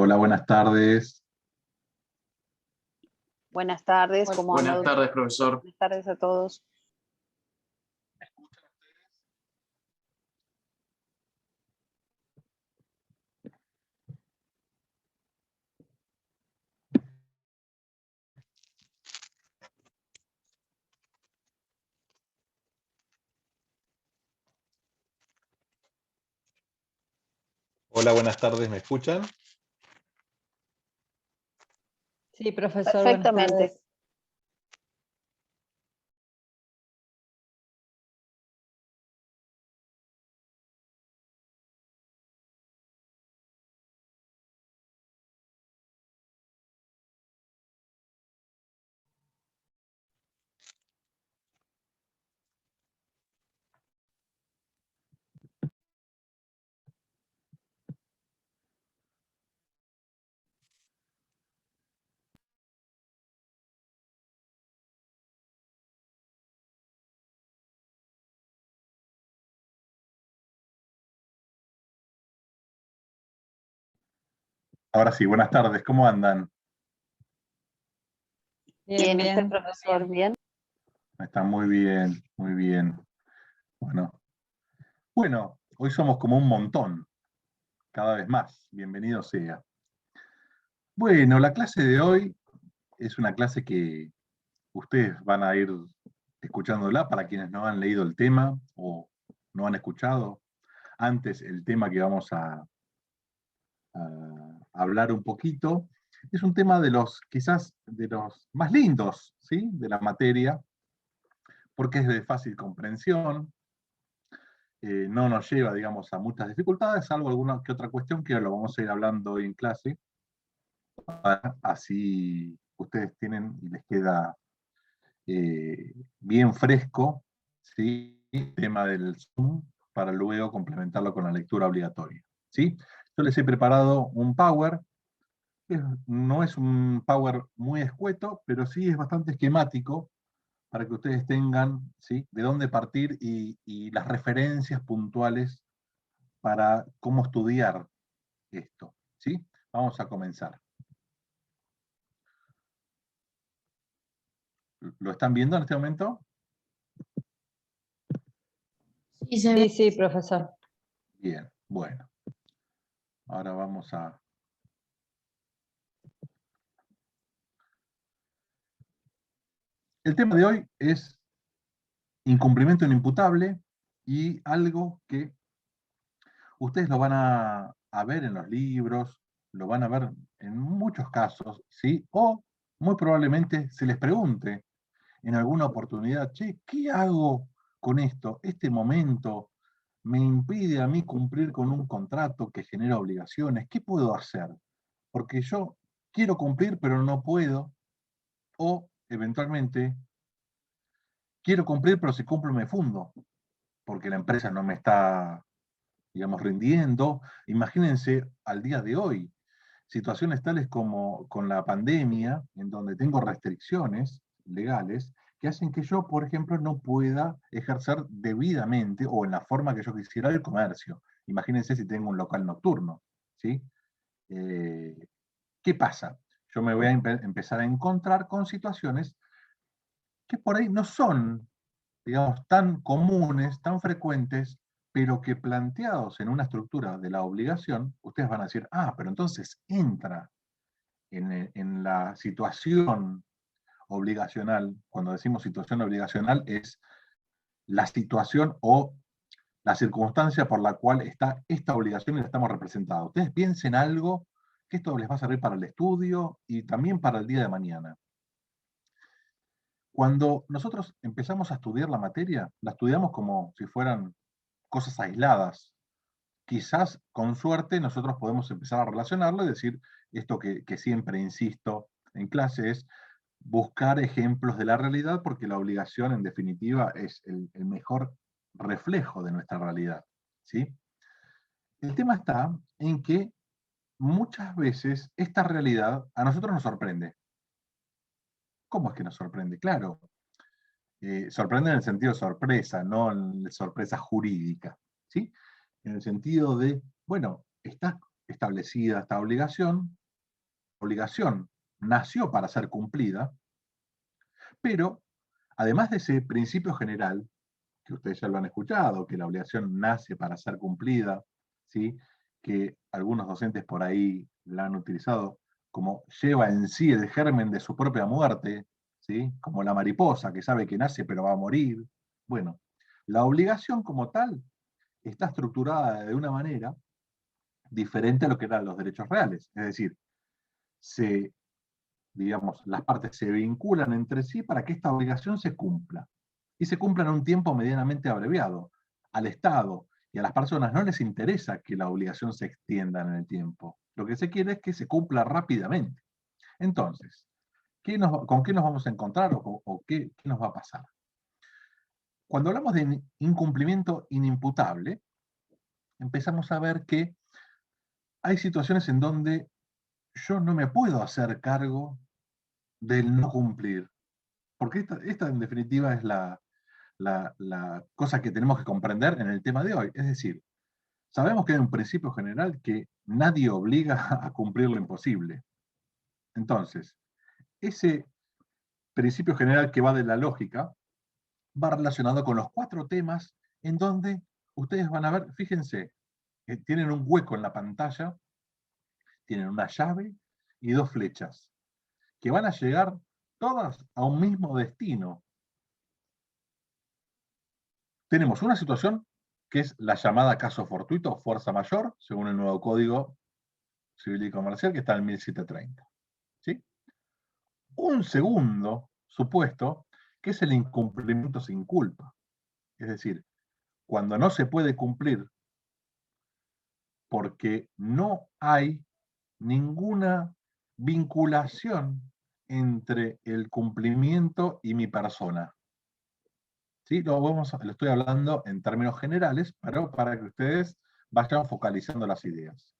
Hola, buenas tardes. Buenas tardes, ¿cómo andan? Buenas tardes, profesor. Buenas tardes a todos. Hola, buenas tardes, ¿me escuchan? Sí, profesor, Perfectamente. buenas tardes. Ahora sí, buenas tardes, ¿cómo andan? Bien, Bien, ¿usted, profesor? Bien. Están muy bien, muy bien. Bueno, hoy somos como un montón, cada vez más, bienvenido sea. Bueno, la clase de hoy es una clase que ustedes van a ir escuchándola para quienes no han leído el tema o no han escuchado antes el tema que vamos a hablar un poquito. Es un tema de los, quizás, de los más lindos, ¿sí? De la materia, porque es de fácil comprensión, no nos lleva, digamos, a muchas dificultades, salvo alguna que otra cuestión que lo vamos a ir hablando hoy en clase, así ustedes tienen y les queda bien fresco, ¿sí? El tema del Zoom, para luego complementarlo con la lectura obligatoria, ¿sí? Yo les he preparado un Power. No es un Power muy escueto, pero sí es bastante esquemático para que ustedes tengan, ¿sí?, de dónde partir y las referencias puntuales para cómo estudiar esto, ¿sí? Vamos a comenzar. ¿Lo están viendo en este momento? Sí, profesor. Bien, bueno. Ahora vamos a... El tema de hoy es incumplimiento inimputable y algo que ustedes lo van a ver en los libros, lo van a ver en muchos casos, ¿sí? O muy probablemente se les pregunte en alguna oportunidad, che, ¿qué hago con esto? Este momento me impide a mí cumplir con un contrato que genera obligaciones. ¿Qué puedo hacer? Porque yo quiero cumplir, pero no puedo. O, eventualmente, quiero cumplir, pero si cumplo me fundo, porque la empresa no me está, digamos, rindiendo. Imagínense al día de hoy, situaciones tales como con la pandemia, en donde tengo restricciones legales que hacen que yo, por ejemplo, no pueda ejercer debidamente o en la forma que yo quisiera el comercio. Imagínense si tengo un local nocturno, ¿sí? ¿Qué pasa? Yo me voy a empezar a encontrar con situaciones que por ahí no son, digamos, tan comunes, tan frecuentes, pero que planteados en una estructura de la obligación, ustedes van a decir, ah, pero entonces entra en la situación obligacional. Cuando decimos situación obligacional es la situación o la circunstancia por la cual está esta obligación y la estamos representados. Ustedes piensen algo que esto les va a servir para el estudio y también para el día de mañana. Cuando nosotros empezamos a estudiar la materia, la estudiamos como si fueran cosas aisladas. Quizás, con suerte, nosotros podemos empezar a relacionarlo y decir esto que siempre insisto en clase es buscar ejemplos de la realidad, porque la obligación, en definitiva, es el mejor reflejo de nuestra realidad, ¿sí? El tema está en que muchas veces esta realidad a nosotros nos sorprende. ¿Cómo es que nos sorprende? Claro, sorprende en el sentido de sorpresa, no en sorpresa jurídica, ¿sí? En el sentido de, bueno, está establecida esta obligación, obligación nació para ser cumplida, pero además de ese principio general, que ustedes ya lo han escuchado, que la obligación nace para ser cumplida, ¿sí? Que algunos docentes por ahí la han utilizado como lleva en sí el germen de su propia muerte, ¿sí? Como la mariposa que sabe que nace pero va a morir. Bueno, la obligación como tal está estructurada de una manera diferente a lo que eran los derechos reales. Es decir, digamos, las partes se vinculan entre sí para que esta obligación se cumpla. Y se cumpla en un tiempo medianamente abreviado. Al Estado y a las personas no les interesa que la obligación se extienda en el tiempo. Lo que se quiere es que se cumpla rápidamente. Entonces, ¿con qué nos vamos a encontrar o qué nos va a pasar? Cuando hablamos de incumplimiento inimputable, empezamos a ver que hay situaciones en donde yo no me puedo hacer cargo del no cumplir. Porque esta en definitiva es la cosa que tenemos que comprender en el tema de hoy. Es decir, sabemos que hay un principio general que nadie obliga a cumplir lo imposible. Entonces, ese principio general que va de la lógica va relacionado con los 4 temas en donde ustedes van a ver, fíjense, tienen un hueco en la pantalla, tienen una llave y 2 flechas, que van a llegar todas a un mismo destino. Tenemos una situación que es la llamada caso fortuito, fuerza mayor, según el nuevo Código Civil y Comercial, que está en 1730. ¿Sí? Un segundo supuesto, que es el incumplimiento sin culpa. Es decir, cuando no se puede cumplir porque no hay ninguna vinculación entre el cumplimiento y mi persona. ¿Sí? Lo estoy hablando en términos generales, pero para que ustedes vayan focalizando las ideas.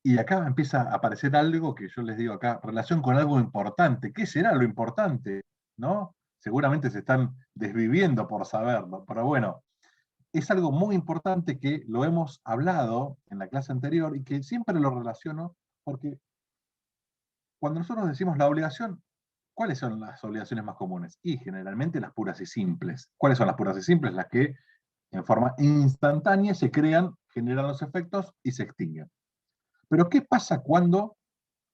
Y acá empieza a aparecer algo que yo les digo acá, relación con algo importante. ¿Qué será lo importante? ¿No? Seguramente se están desviviendo por saberlo, pero bueno, es algo muy importante que lo hemos hablado en la clase anterior y que siempre lo relaciono porque cuando nosotros decimos la obligación, ¿cuáles son las obligaciones más comunes? Y generalmente las puras y simples. ¿Cuáles son las puras y simples? Las que en forma instantánea se crean, generan los efectos y se extinguen. Pero ¿qué pasa cuando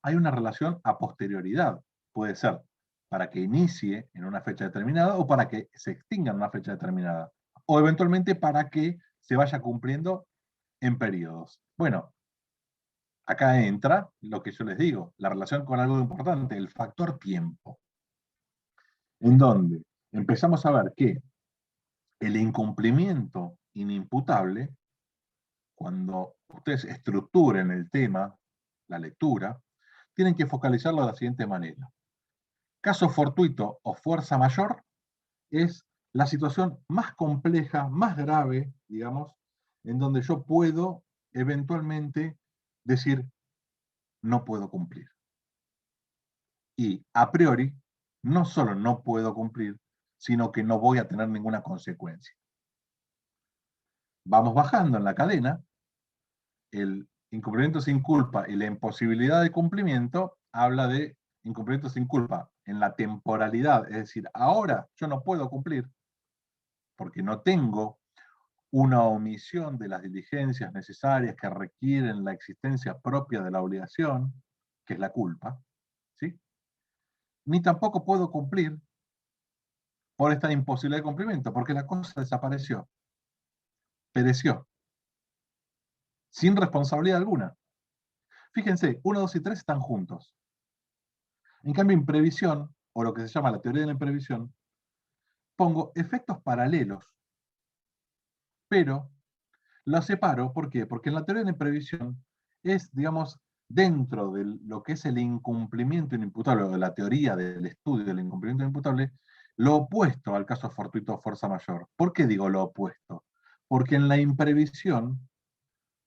hay una relación a posterioridad? Puede ser para que inicie en una fecha determinada o para que se extinga en una fecha determinada. O eventualmente para que se vaya cumpliendo en periodos. Bueno, acá entra lo que yo les digo, la relación con algo importante, el factor tiempo. En donde empezamos a ver que el incumplimiento inimputable, cuando ustedes estructuren el tema, la lectura, tienen que focalizarlo de la siguiente manera. Caso fortuito o fuerza mayor es la situación más compleja, más grave, digamos, en donde yo puedo eventualmente decir, no puedo cumplir. Y a priori, no solo no puedo cumplir, sino que no voy a tener ninguna consecuencia. Vamos bajando en la cadena, el incumplimiento sin culpa y la imposibilidad de cumplimiento habla de incumplimiento sin culpa en la temporalidad, es decir, ahora yo no puedo cumplir porque no tengo una omisión de las diligencias necesarias que requieren la existencia propia de la obligación, que es la culpa, ¿sí? Ni tampoco puedo cumplir por esta imposibilidad de cumplimiento, porque la cosa desapareció, pereció, sin responsabilidad alguna. Fíjense, 1, 2 y 3 están juntos. En cambio, en previsión, o lo que se llama la teoría de la imprevisión, pongo efectos paralelos, pero los separo, ¿por qué? Porque en la teoría de la imprevisión es, digamos, dentro de lo que es el incumplimiento inimputable, o de la teoría del estudio del incumplimiento inimputable, lo opuesto al caso fortuito o fuerza mayor. ¿Por qué digo lo opuesto? Porque en la imprevisión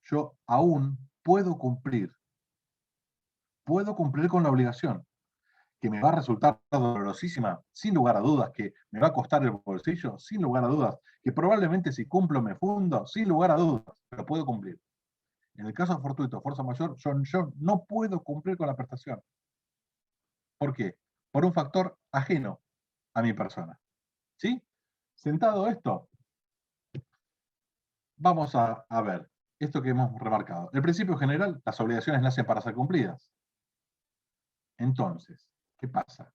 yo aún puedo cumplir con la obligación, que me va a resultar dolorosísima, sin lugar a dudas, que me va a costar el bolsillo, sin lugar a dudas, que probablemente si cumplo me fundo, sin lugar a dudas, pero puedo cumplir. En el caso fortuito, fuerza mayor, yo no puedo cumplir con la prestación. ¿Por qué? Por un factor ajeno a mi persona. ¿Sí? Sentado esto, vamos a ver esto que hemos remarcado. El principio general, las obligaciones nacen para ser cumplidas. Entonces, ¿qué pasa?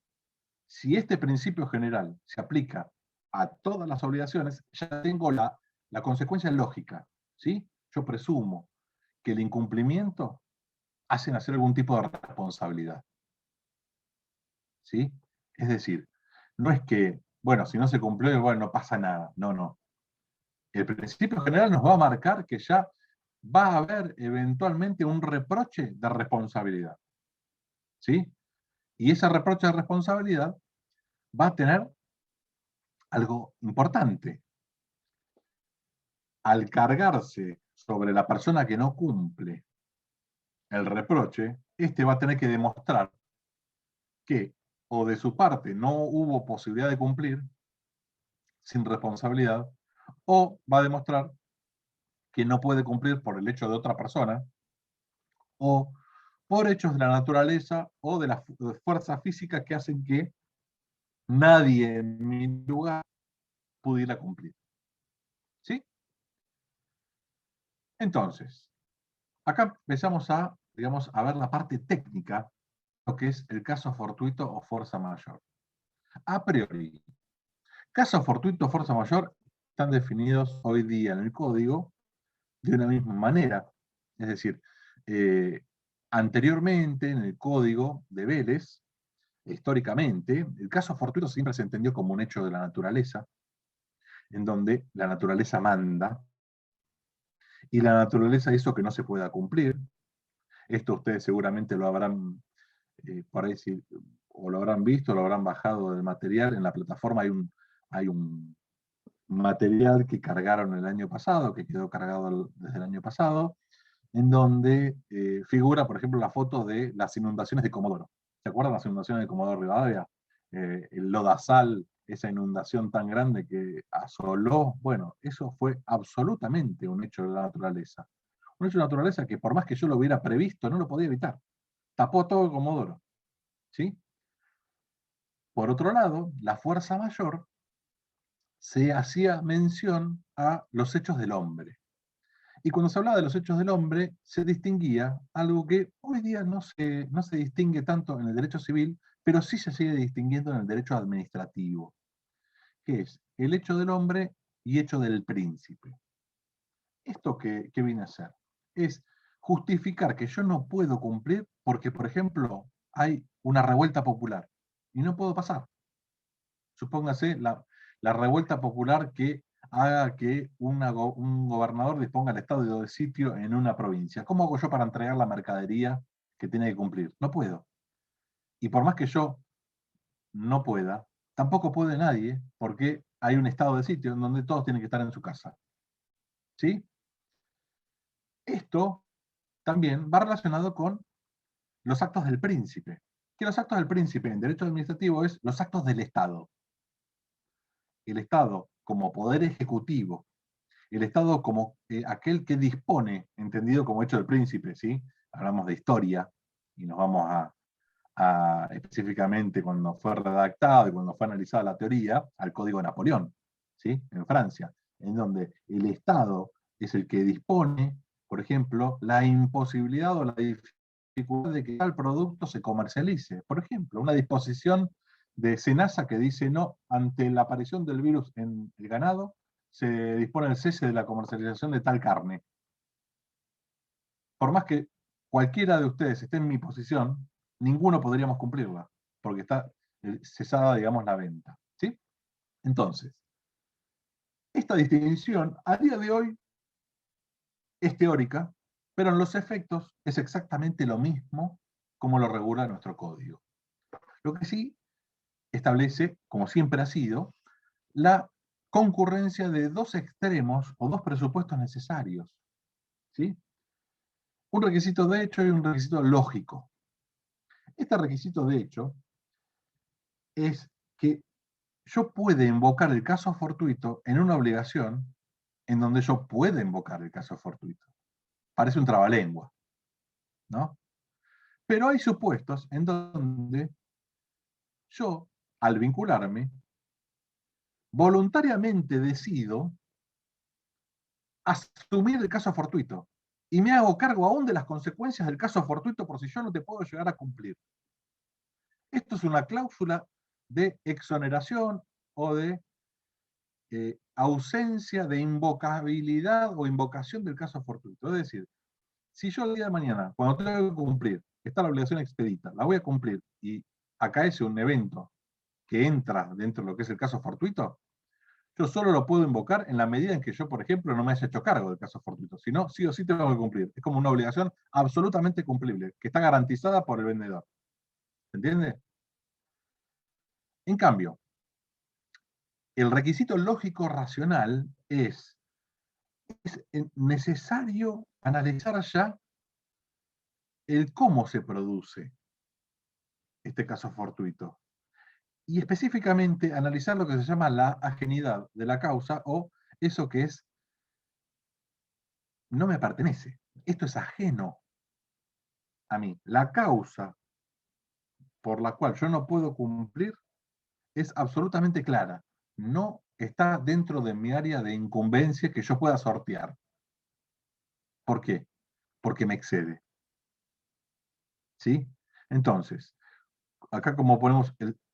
Si este principio general se aplica a todas las obligaciones, ya tengo la consecuencia lógica. ¿Sí? Yo presumo que el incumplimiento hace nacer algún tipo de responsabilidad. ¿Sí? Es decir, no es que, bueno, si no se cumplió, bueno, no pasa nada. No, no. El principio general nos va a marcar que ya va a haber eventualmente un reproche de responsabilidad. ¿Sí? Y ese reproche de responsabilidad va a tener algo importante. Al cargarse sobre la persona que no cumple el reproche, este va a tener que demostrar que o de su parte no hubo posibilidad de cumplir sin responsabilidad, o va a demostrar que no puede cumplir por el hecho de otra persona, o por hechos de la naturaleza o de las fuerzas físicas que hacen que nadie en mi lugar pudiera cumplir. ¿Sí? Entonces, acá empezamos a, digamos, a ver la parte técnica, lo que es el caso fortuito o fuerza mayor. A priori, caso fortuito o fuerza mayor están definidos hoy día en el código de una misma manera. Es decir, anteriormente en el código de Vélez, históricamente, el caso fortuito siempre se entendió como un hecho de la naturaleza, en donde la naturaleza manda, y la naturaleza hizo que no se pueda cumplir. Esto ustedes seguramente lo habrán, por ahí, o lo habrán visto, lo habrán bajado del material. En la plataforma hay un material que cargaron el año pasado, que quedó cargado desde el año pasado, en donde figura, por ejemplo, la foto de las inundaciones de Comodoro. ¿Se acuerdan las inundaciones de Comodoro Rivadavia? El lodazal, esa inundación tan grande que asoló, bueno, eso fue absolutamente un hecho de la naturaleza. Un hecho de la naturaleza que por más que yo lo hubiera previsto, no lo podía evitar. Tapó todo Comodoro. ¿Sí? Por otro lado, la fuerza mayor se hacía mención a los hechos del hombre. Y cuando se hablaba de los hechos del hombre, se distinguía algo que hoy día no se distingue tanto en el derecho civil, pero sí se sigue distinguiendo en el derecho administrativo, que es el hecho del hombre y hecho del príncipe. ¿Esto qué viene a ser? Es justificar que yo no puedo cumplir porque, por ejemplo, hay una revuelta popular y no puedo pasar. Supóngase la revuelta popular que haga que un gobernador disponga el estado de sitio en una provincia. ¿Cómo hago yo para entregar la mercadería que tiene que cumplir? No puedo. Y por más que yo no pueda, tampoco puede nadie, porque hay un estado de sitio en donde todos tienen que estar en su casa. ¿Sí? Esto también va relacionado con los actos del príncipe. Que los actos del príncipe en derecho administrativo es los actos del Estado. El Estado como poder ejecutivo, el Estado como aquel que dispone, entendido como hecho del príncipe, ¿sí? Hablamos de historia y nos vamos a específicamente cuando fue redactado y cuando fue analizada la teoría, al Código de Napoleón, ¿sí? En Francia, en donde el Estado es el que dispone, por ejemplo, la imposibilidad o la dificultad de que tal producto se comercialice. Por ejemplo, una disposición de SENASA que dice no, ante la aparición del virus en el ganado, se dispone el cese de la comercialización de tal carne. Por más que cualquiera de ustedes esté en mi posición, ninguno podríamos cumplirla, porque está cesada, digamos, la venta. ¿Sí? Entonces, esta distinción a día de hoy es teórica, pero en los efectos es exactamente lo mismo como lo regula nuestro código. Lo que sí establece, como siempre ha sido, la concurrencia de dos extremos o dos presupuestos necesarios. ¿Sí? Un requisito de hecho y un requisito lógico. Este requisito de hecho es que yo pueda invocar el caso fortuito en una obligación en donde yo pueda invocar el caso fortuito. parece un trabalengua, ¿no? Pero hay supuestos en donde yo, al vincularme, voluntariamente decido asumir el caso fortuito. Y me hago cargo aún de las consecuencias del caso fortuito por si yo no te puedo llegar a cumplir. Esto es una cláusula de exoneración o de ausencia de invocabilidad o invocación del caso fortuito. Es decir, si yo el día de mañana, cuando tengo que cumplir, está la obligación expedita, la voy a cumplir y acaece un evento que entra dentro de lo que es el caso fortuito, yo solo lo puedo invocar en la medida en que yo, por ejemplo, no me haya hecho cargo del caso fortuito. Si no, sí o sí tengo que cumplir. Es como una obligación absolutamente cumplible, que está garantizada por el vendedor. ¿Se entiende? En cambio, el requisito lógico racional es necesario analizar ya el cómo se produce este caso fortuito. Y específicamente analizar lo que se llama la ajenidad de la causa o eso que es no me pertenece. Esto es ajeno a mí. La causa por la cual yo no puedo cumplir es absolutamente clara. No está dentro de mi área de incumbencia que yo pueda sortear. ¿Por qué? Porque me excede. ¿Sí? Entonces, acá como ponemos,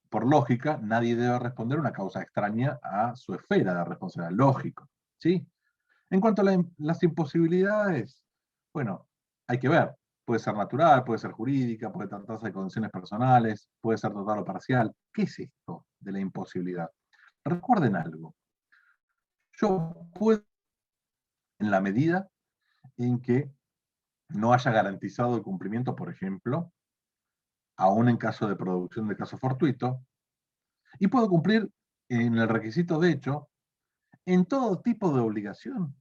por lógica, nadie debe responder una causa extraña a su esfera de responsabilidad. Lógico. ¿Sí? En cuanto a las imposibilidades, bueno, hay que ver. Puede ser natural, puede ser jurídica, puede tratarse de condiciones personales, puede ser total o parcial. ¿Qué es esto de la imposibilidad? Recuerden algo. Yo puedo, en la medida en que no haya garantizado el cumplimiento, por ejemplo, aún en caso de producción de caso fortuito, y puedo cumplir en el requisito de hecho en todo tipo de obligación.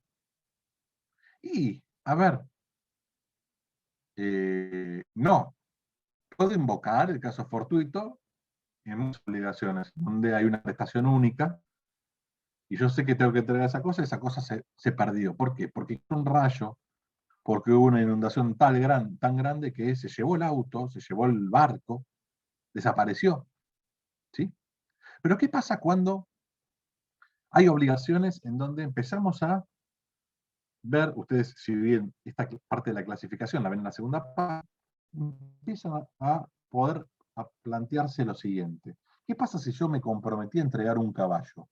Y, a ver, no, puedo invocar el caso fortuito en muchas obligaciones, donde hay una prestación única, y yo sé que tengo que entregar esa cosa se perdió. ¿Por qué? Porque un rayo, porque hubo una inundación tan grande que se llevó el auto, se llevó el barco, desapareció. ¿Sí? Pero ¿qué pasa cuando hay obligaciones en donde empezamos a ver, ustedes si bien esta parte de la clasificación la ven en la segunda parte, empiezan a poder a plantearse lo siguiente. ¿Qué pasa si yo me comprometí a entregar un caballo?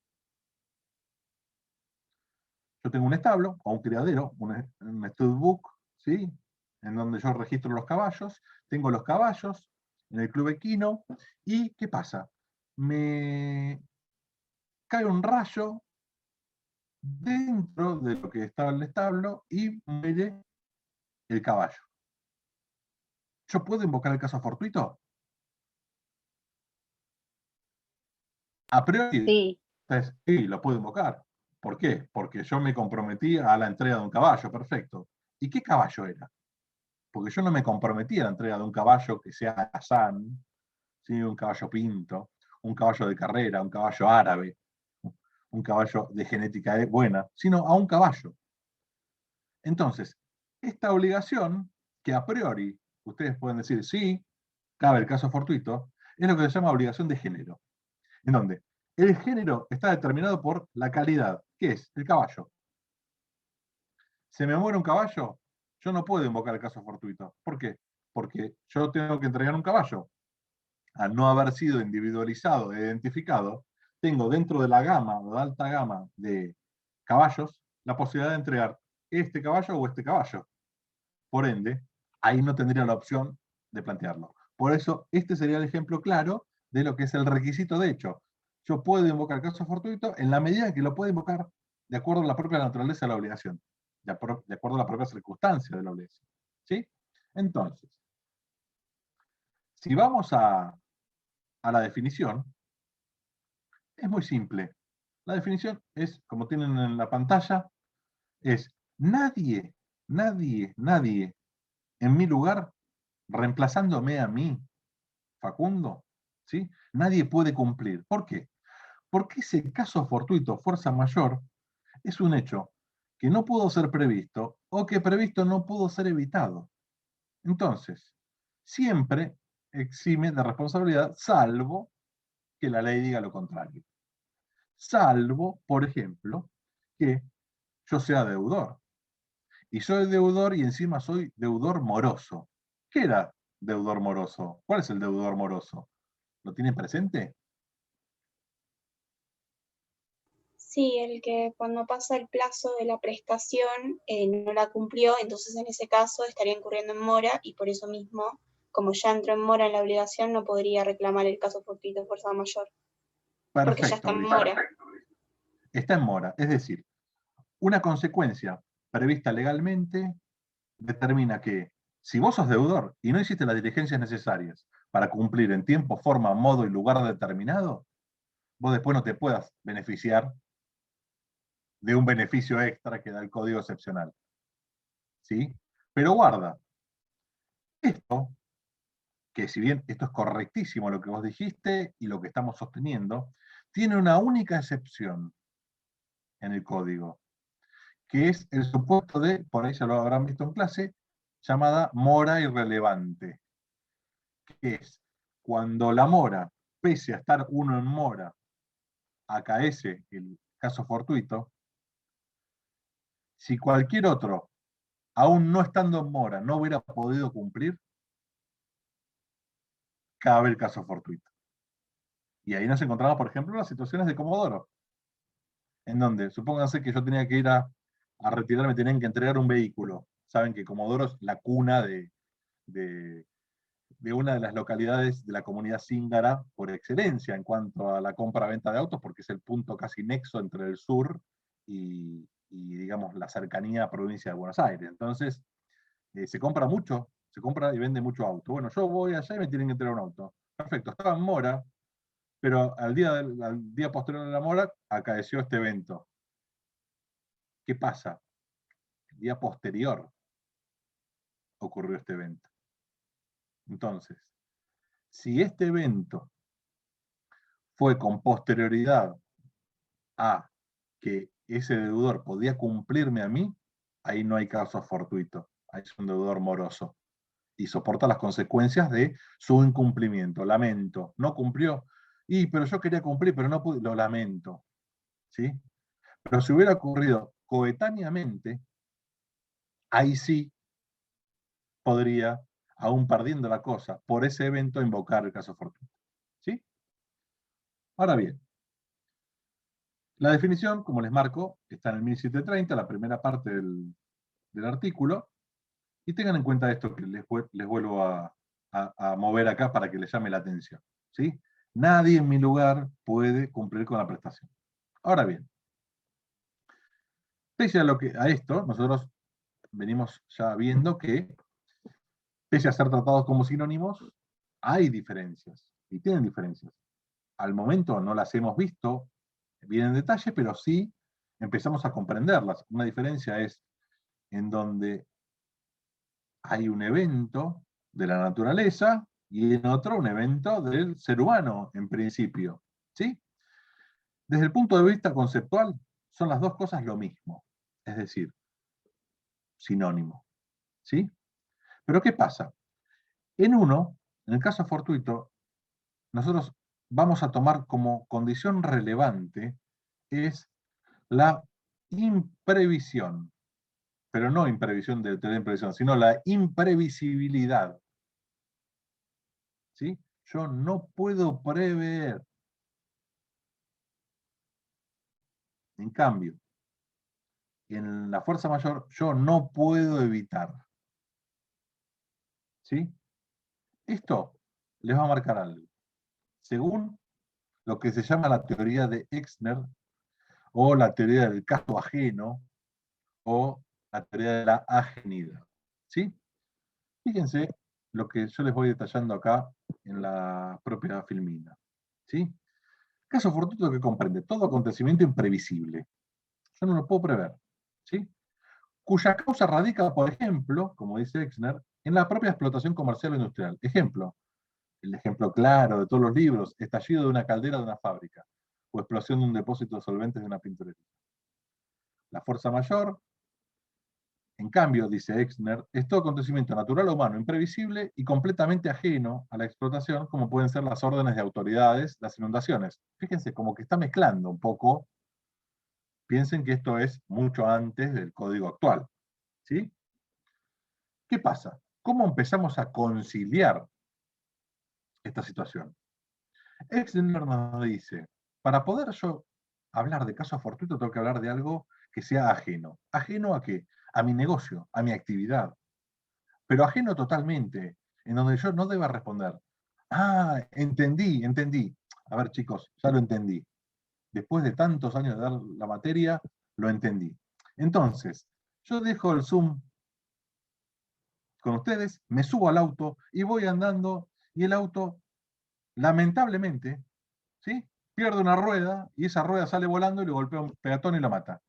Yo tengo un establo o un criadero, un studbook, ¿sí? En donde yo registro los caballos, tengo los caballos en el club equino, y ¿qué pasa? Me cae un rayo dentro de lo que estaba en el establo y muere el caballo. ¿Yo puedo invocar el caso fortuito? A priori, Sí, sí, lo puedo invocar. ¿Por qué? Porque yo me comprometí a la entrega de un caballo, perfecto. ¿Y qué caballo era? Porque yo no me comprometí a la entrega de un caballo que sea alazán, ¿sí? Un caballo pinto, un caballo de carrera, un caballo árabe, un caballo de genética buena, sino a un caballo. Entonces, esta obligación, que a priori ustedes pueden decir, sí, cabe el caso fortuito, es lo que se llama obligación de género. En donde el género está determinado por la calidad, que es el caballo. Se me muere un caballo, yo no puedo invocar el caso fortuito. ¿Por qué? Porque yo tengo que entregar un caballo. Al no haber sido individualizado e identificado, tengo dentro de la gama o de alta gama de caballos la posibilidad de entregar este caballo o este caballo. Por ende, ahí no tendría la opción de plantearlo. Por eso, este sería el ejemplo claro de lo que es el requisito de hecho. Yo puedo invocar caso fortuito en la medida en que lo puedo invocar de acuerdo a la propia naturaleza de la obligación, de acuerdo a la propia circunstancia de la obligación. ¿Sí? Entonces, si vamos a la definición, es muy simple. La definición es, como tienen en la pantalla, es nadie en mi lugar, reemplazándome a mí, Facundo, ¿sí? Nadie puede cumplir. ¿Por qué? Porque ese caso fortuito, fuerza mayor, es un hecho que no pudo ser previsto o que previsto no pudo ser evitado. Entonces, siempre exime de responsabilidad, salvo que la ley diga lo contrario. Salvo, por ejemplo, que yo sea deudor. Y soy deudor y encima soy deudor moroso. ¿Qué era deudor moroso? ¿Cuál es el deudor moroso? ¿Lo tienen presente? Sí, el que cuando pasa el plazo de la prestación no la cumplió, entonces en ese caso estaría incurriendo en mora y por eso mismo, como ya entró en mora en la obligación, no podría reclamar el caso fortuito de fuerza mayor. Porque ya está Perfecto, en Brisa. mora. Está en mora. Es decir, una consecuencia prevista legalmente determina que si vos sos deudor y no hiciste las diligencias necesarias para cumplir en tiempo, forma, modo y lugar determinado, vos después no te puedas beneficiar de un beneficio extra que da el código excepcional. ¿Sí? Pero guarda, esto, que si bien esto es correctísimo lo que vos dijiste y lo que estamos sosteniendo, tiene una única excepción en el código, que es el supuesto de, por ahí ya lo habrán visto en clase, llamada mora irrelevante, que es cuando la mora, pese a estar uno en mora, acaece el caso fortuito, si cualquier otro, aún no estando en mora, no hubiera podido cumplir, cabe el caso fortuito. Y ahí nos encontramos, por ejemplo, las situaciones de Comodoro, en donde, supónganse que yo tenía que ir a retirarme, tenían que entregar un vehículo. Saben que Comodoro es la cuna de una de las localidades de la comunidad zíngara por excelencia en cuanto a la compra-venta de autos, porque es el punto casi nexo entre el sur y digamos, la cercanía a provincia de Buenos Aires. Entonces, se compra mucho, se compra y vende mucho auto. Bueno, yo voy allá y me tienen que entregar un auto. Perfecto, estaba en mora, pero al día posterior de la mora acaeció este evento. ¿Qué pasa? El día posterior ocurrió este evento. Entonces, si este evento fue con posterioridad a que ese deudor podía cumplirme a mí, ahí no hay caso fortuito, ahí es un deudor moroso y soporta las consecuencias de su incumplimiento. Lamento, no cumplió, pero yo quería cumplir, pero no pude, lo lamento. ¿Sí? Pero si hubiera ocurrido coetáneamente, ahí sí podría, aún perdiendo la cosa, por ese evento invocar el caso fortuito. ¿Sí? Ahora bien, la definición, como les marco, está en el 1730, la primera parte del artículo, y tengan en cuenta esto que les vuelvo a mover acá para que les llame la atención. ¿Sí? Nadie en mi lugar puede cumplir con la prestación. Ahora bien, pese a esto, nosotros venimos ya viendo que, pese a ser tratados como sinónimos, hay diferencias, y tienen diferencias. Al momento no las hemos visto bien en detalle, pero sí empezamos a comprenderlas. Una diferencia es en donde hay un evento de la naturaleza y en otro un evento del ser humano, en principio. ¿Sí? Desde el punto de vista conceptual, son las dos cosas lo mismo, es decir, sinónimo. ¿Sí? Pero ¿qué pasa? En el caso fortuito, nosotros vamos a tomar como condición relevante es la imprevisión, pero no imprevisión de teoría de imprevisión, sino la imprevisibilidad. ¿Sí? Yo no puedo prever. En cambio, en la fuerza mayor yo no puedo evitar. ¿Sí? Esto les va a marcar algo. Según lo que se llama la teoría de Exner, o la teoría del caso ajeno, o la teoría de la ajenidad. ¿Sí? Fíjense lo que yo les voy detallando acá en la propia filmina. ¿Sí? Caso fortuito que comprende todo acontecimiento imprevisible. Yo no lo puedo prever. ¿Sí? Cuya causa radica, por ejemplo, como dice Exner, en la propia explotación comercial o industrial. Ejemplo, el ejemplo claro de todos los libros, estallido de una caldera de una fábrica, o explosión de un depósito de solventes de una pinturería. La fuerza mayor, En cambio, dice Exner, es todo acontecimiento natural o humano, imprevisible y completamente ajeno a la explotación, como pueden ser las órdenes de autoridades, las inundaciones. Fíjense, como que está mezclando un poco. Piensen que esto es mucho antes del código actual. ¿Sí? ¿Qué pasa? ¿Cómo empezamos a conciliar esta situación? Exner nos dice, para poder yo hablar de caso fortuito, tengo que hablar de algo que sea ajeno. ¿Ajeno a qué? A mi negocio, a mi actividad. Pero ajeno totalmente, en donde yo no deba responder. Ah, entendí. A ver, chicos, ya lo entendí. Después de tantos años de dar la materia, lo entendí. Entonces, yo dejo el Zoom con ustedes, me subo al auto y voy andando, y el auto, lamentablemente, ¿sí?, pierde una rueda y esa rueda sale volando y le golpea a un peatón y lo mata.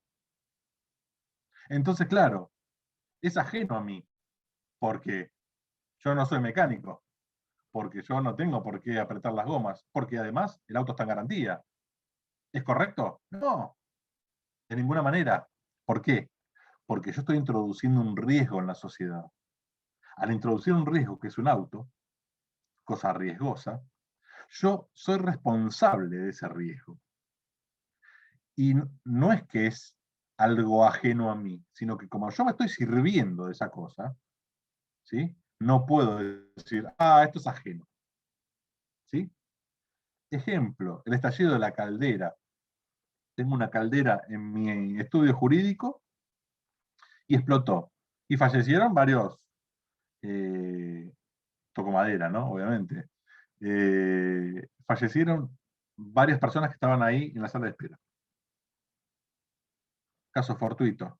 Entonces, claro, es ajeno a mí, porque yo no soy mecánico, porque yo no tengo por qué apretar las gomas, porque además el auto está en garantía. ¿Es correcto? No, de ninguna manera. ¿Por qué? Porque yo estoy introduciendo un riesgo en la sociedad. Al introducir un riesgo, que es un auto, cosa riesgosa, yo soy responsable de ese riesgo. Y no es que es algo ajeno a mí, sino que como yo me estoy sirviendo de esa cosa, ¿sí?, no puedo decir, ah, esto es ajeno. ¿Sí? Ejemplo, el estallido de la caldera. Tengo una caldera en mi estudio jurídico y explotó. Y fallecieron varios, toco madera, ¿no? Obviamente. Fallecieron varias personas que estaban ahí en la sala de espera. Caso fortuito.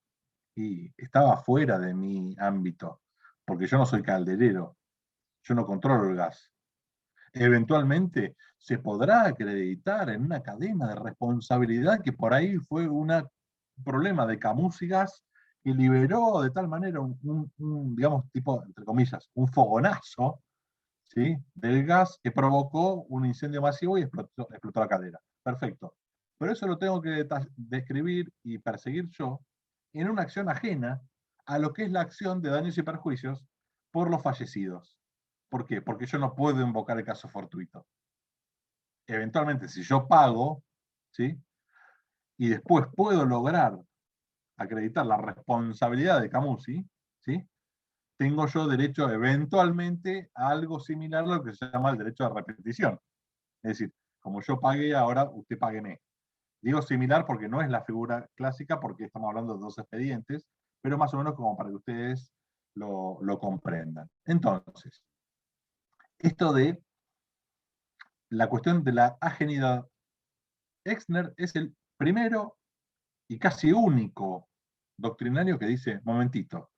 Y estaba fuera de mi ámbito, porque yo no soy calderero, yo no controlo el gas. Eventualmente se podrá acreditar en una cadena de responsabilidad que por ahí fue un problema de Camus y Gas que liberó de tal manera digamos, tipo, entre comillas, un fogonazo, ¿sí?, del gas que provocó un incendio masivo y explotó la cadena. Perfecto. Pero eso lo tengo que describir y perseguir yo en una acción ajena a lo que es la acción de daños y perjuicios por los fallecidos. ¿Por qué? Porque yo no puedo invocar el caso fortuito. Eventualmente, si yo pago, ¿sí?, y después puedo lograr acreditar la responsabilidad de Camusi, ¿sí?, tengo yo derecho eventualmente a algo similar a lo que se llama el derecho de repetición. Es decir, como yo pagué, ahora usted págueme. Digo similar porque no es la figura clásica, porque estamos hablando de dos expedientes, pero más o menos como para que ustedes lo comprendan. Entonces, esto de la cuestión de la ajenidad, Exner es el primero y casi único doctrinario que dice, momentito,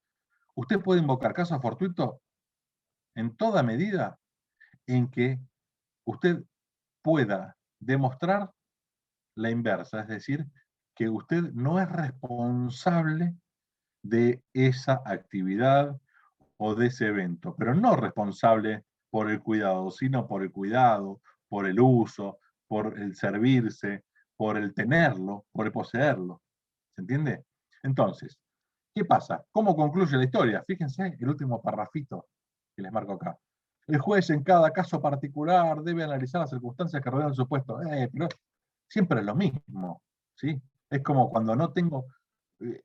usted puede invocar caso fortuito en toda medida en que usted pueda demostrar la inversa, es decir, que usted no es responsable de esa actividad o de ese evento, pero no responsable por el cuidado, sino por el cuidado, por el uso, por el servirse, por el tenerlo, por el poseerlo. ¿Se entiende? Entonces, ¿qué pasa? ¿Cómo concluye la historia? Fíjense el último parrafito que les marco acá. El juez en cada caso particular debe analizar las circunstancias que rodean el supuesto. Pero siempre es lo mismo, ¿sí? Es como cuando no tengo...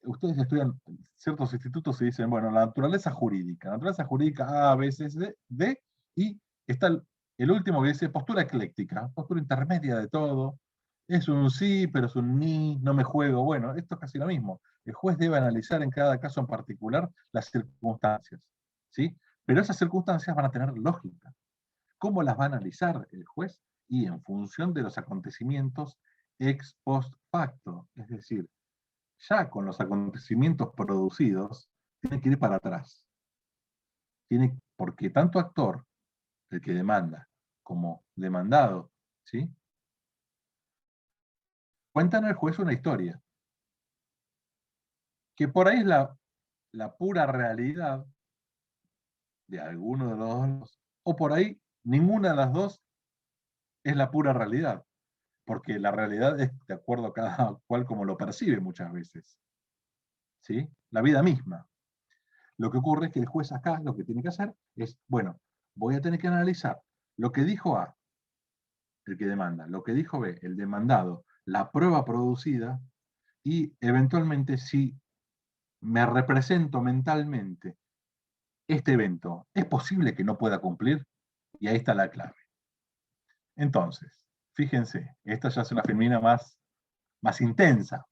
ustedes estudian ciertos institutos y dicen, bueno, la naturaleza jurídica A, B, C, D, y está el último que dice postura ecléctica, postura intermedia de todo, es un sí, pero es un ni, no me juego. Bueno, esto es casi lo mismo. El juez debe analizar en cada caso en particular las circunstancias, ¿sí? Pero esas circunstancias van a tener lógica. ¿Cómo las va a analizar el juez? Y en función de los acontecimientos ex post facto, es decir, ya con los acontecimientos producidos, tiene que ir para atrás. Porque tanto actor, el que demanda, como demandado, ¿sí?, cuentan al juez una historia, que por ahí es la pura realidad de alguno de los dos, o por ahí ninguna de las dos es la pura realidad, porque la realidad es de acuerdo a cada cual como lo percibe muchas veces, ¿sí? La vida misma. Lo que ocurre es que el juez acá lo que tiene que hacer es, bueno, voy a tener que analizar lo que dijo A, el que demanda, lo que dijo B, el demandado, la prueba producida, y eventualmente si me represento mentalmente este evento, ¿es posible que no pueda cumplir? Y ahí está la clave. Entonces, fíjense, esta ya es una filmina más intensa.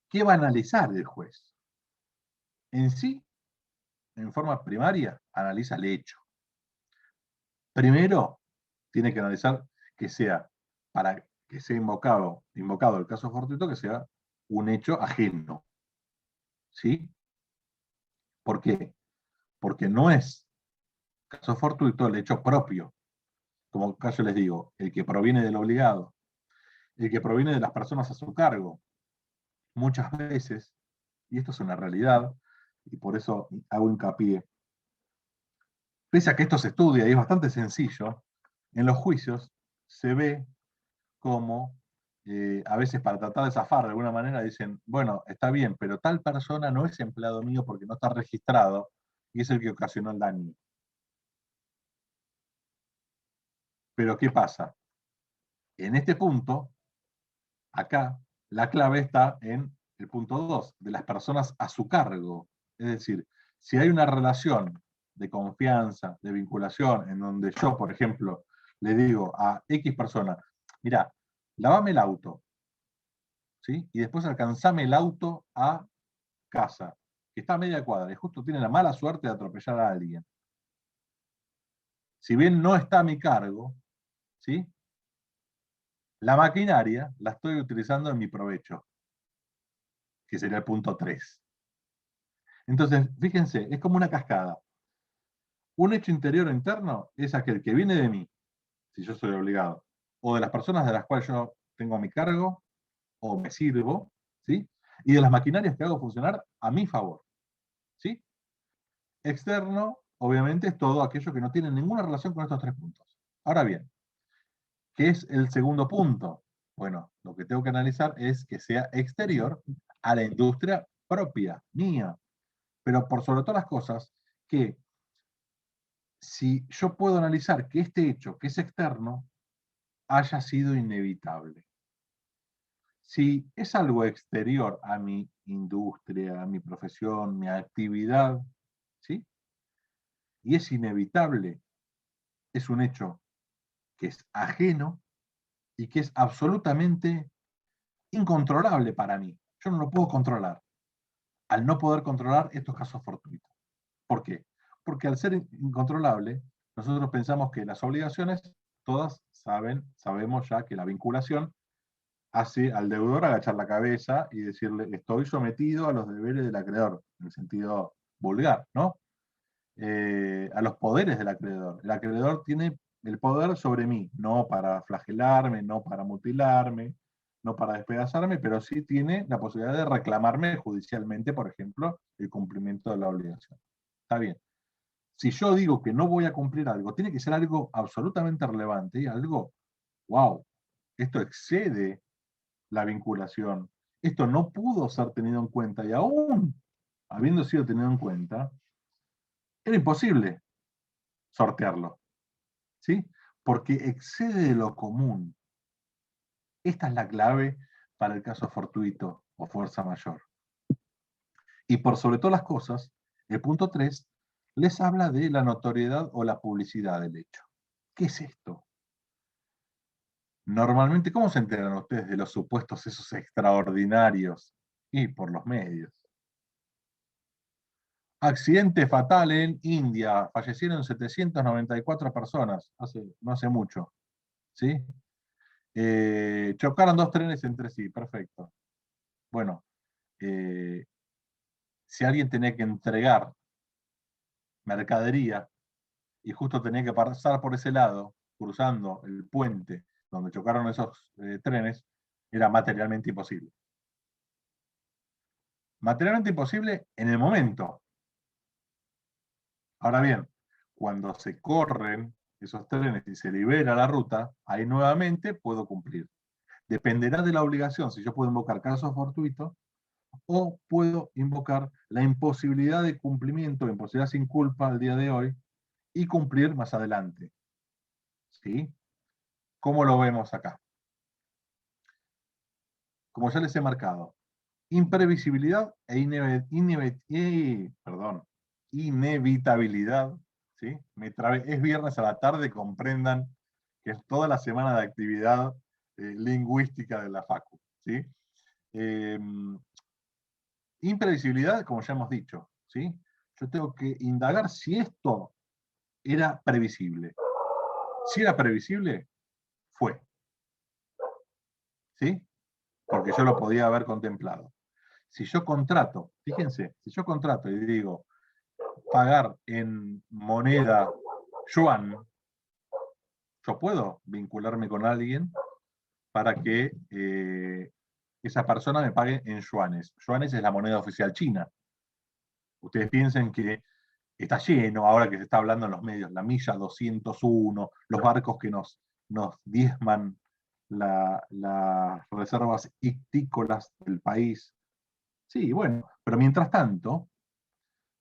¿Qué va a analizar el juez? En sí, en forma primaria, analiza el hecho. Primero, tiene que analizar que sea, para que sea invocado el caso fortuito, que sea un hecho ajeno. ¿Sí? ¿Por qué? Porque no es caso fortuito el hecho propio. Como acá yo les digo, el que proviene del obligado, el que proviene de las personas a su cargo. Muchas veces, y esto es una realidad, y por eso hago hincapié, pese a que esto se estudia y es bastante sencillo, en los juicios se ve como a veces para tratar de zafar de alguna manera dicen, bueno, está bien, pero tal persona no es empleado mío porque no está registrado y es el que ocasionó el daño. Pero ¿qué pasa? En este punto, acá, la clave está en el punto 2, de las personas a su cargo. Es decir, si hay una relación de confianza, de vinculación, en donde yo, por ejemplo, le digo a X persona, mira, lavame el auto, ¿sí? Y después alcanzame el auto a casa, que está a media cuadra, y justo tiene la mala suerte de atropellar a alguien. Si bien no está a mi cargo, ¿sí? La maquinaria la estoy utilizando en mi provecho, que sería el punto 3. Entonces, fíjense, es como una cascada. Un hecho interior o interno es aquel que viene de mí, si yo soy obligado, o de las personas de las cuales yo tengo a mi cargo, o me sirvo, ¿sí? Y de las maquinarias que hago funcionar a mi favor, ¿sí? Externo, obviamente, es todo aquello que no tiene ninguna relación con estos 3 puntos. Ahora bien, ¿qué es el segundo punto? Bueno, lo que tengo que analizar es que sea exterior a la industria propia, mía. Pero por sobre todas las cosas, que si yo puedo analizar que este hecho, que es externo, haya sido inevitable. Si es algo exterior a mi industria, a mi profesión, mi actividad, ¿sí? Y es inevitable, es un hecho que es ajeno y que es absolutamente incontrolable para mí. Yo no lo puedo controlar. Al no poder controlar estos casos fortuitos. ¿Por qué? Porque al ser incontrolable, nosotros pensamos que las obligaciones, todas sabemos ya que la vinculación hace al deudor agachar la cabeza y decirle, estoy sometido a los deberes del acreedor, en el sentido vulgar, ¿no? A los poderes del acreedor. El acreedor tiene el poder sobre mí, no para flagelarme, no para mutilarme, no para despedazarme, pero sí tiene la posibilidad de reclamarme judicialmente, por ejemplo, el cumplimiento de la obligación. Está bien. Si yo digo que no voy a cumplir algo, tiene que ser algo absolutamente relevante y algo, wow, esto excede la vinculación. Esto no pudo ser tenido en cuenta y aún habiendo sido tenido en cuenta, era imposible sortearlo, ¿sí? Porque excede de lo común. Esta es la clave para el caso fortuito o fuerza mayor. Y por sobre todas las cosas, el punto 3 les habla de la notoriedad o la publicidad del hecho. ¿Qué es esto? Normalmente, ¿cómo se enteran ustedes de los supuestos esos extraordinarios? Y por los medios. Accidente fatal en India, fallecieron 794 personas, no hace mucho, ¿sí? Chocaron 2 trenes entre sí, perfecto. Bueno, si alguien tenía que entregar mercadería y justo tenía que pasar por ese lado, cruzando el puente donde chocaron esos trenes, era materialmente imposible. Materialmente imposible en el momento. Ahora bien, cuando se corren esos trenes y se libera la ruta, ahí nuevamente puedo cumplir. Dependerá de la obligación, si yo puedo invocar casos fortuitos, o puedo invocar la imposibilidad de cumplimiento, imposibilidad sin culpa al día de hoy, y cumplir más adelante. ¿Sí? ¿Cómo lo vemos acá? Como ya les he marcado, imprevisibilidad e inevitabilidad. ¿Sí? Es viernes a la tarde, comprendan que es toda la semana de actividad lingüística de la Facu. ¿Sí? Imprevisibilidad, como ya hemos dicho. ¿Sí? Yo tengo que indagar si esto era previsible. Si era previsible, fue. ¿Sí? Porque yo lo podía haber contemplado. Si yo contrato, fíjense, si yo contrato y digo pagar en moneda yuan, yo puedo vincularme con alguien para que esa persona me pague en yuanes. Yuanes es la moneda oficial china. Ustedes piensen que está lleno, ahora que se está hablando en los medios, la milla 201, los barcos que nos diezman las reservas ictícolas del país. Sí, bueno, pero mientras tanto,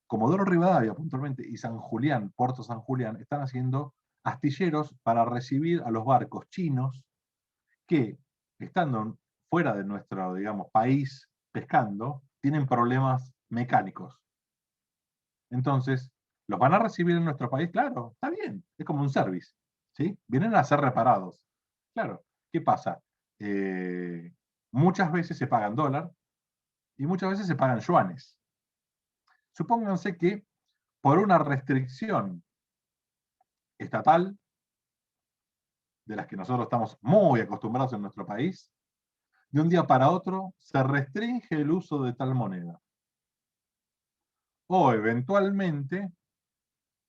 Comodoro Rivadavia puntualmente y San Julián, Puerto San Julián, están haciendo astilleros para recibir a los barcos chinos que, estando fuera de nuestro, digamos, país pescando, tienen problemas mecánicos. Entonces, ¿los van a recibir en nuestro país? Claro, está bien, es como un service, ¿sí? Vienen a ser reparados. Claro, ¿qué pasa? Muchas veces se pagan dólar y muchas veces se pagan yuanes. Supónganse que por una restricción estatal, de las que nosotros estamos muy acostumbrados en nuestro país, de un día para otro se restringe el uso de tal moneda. O eventualmente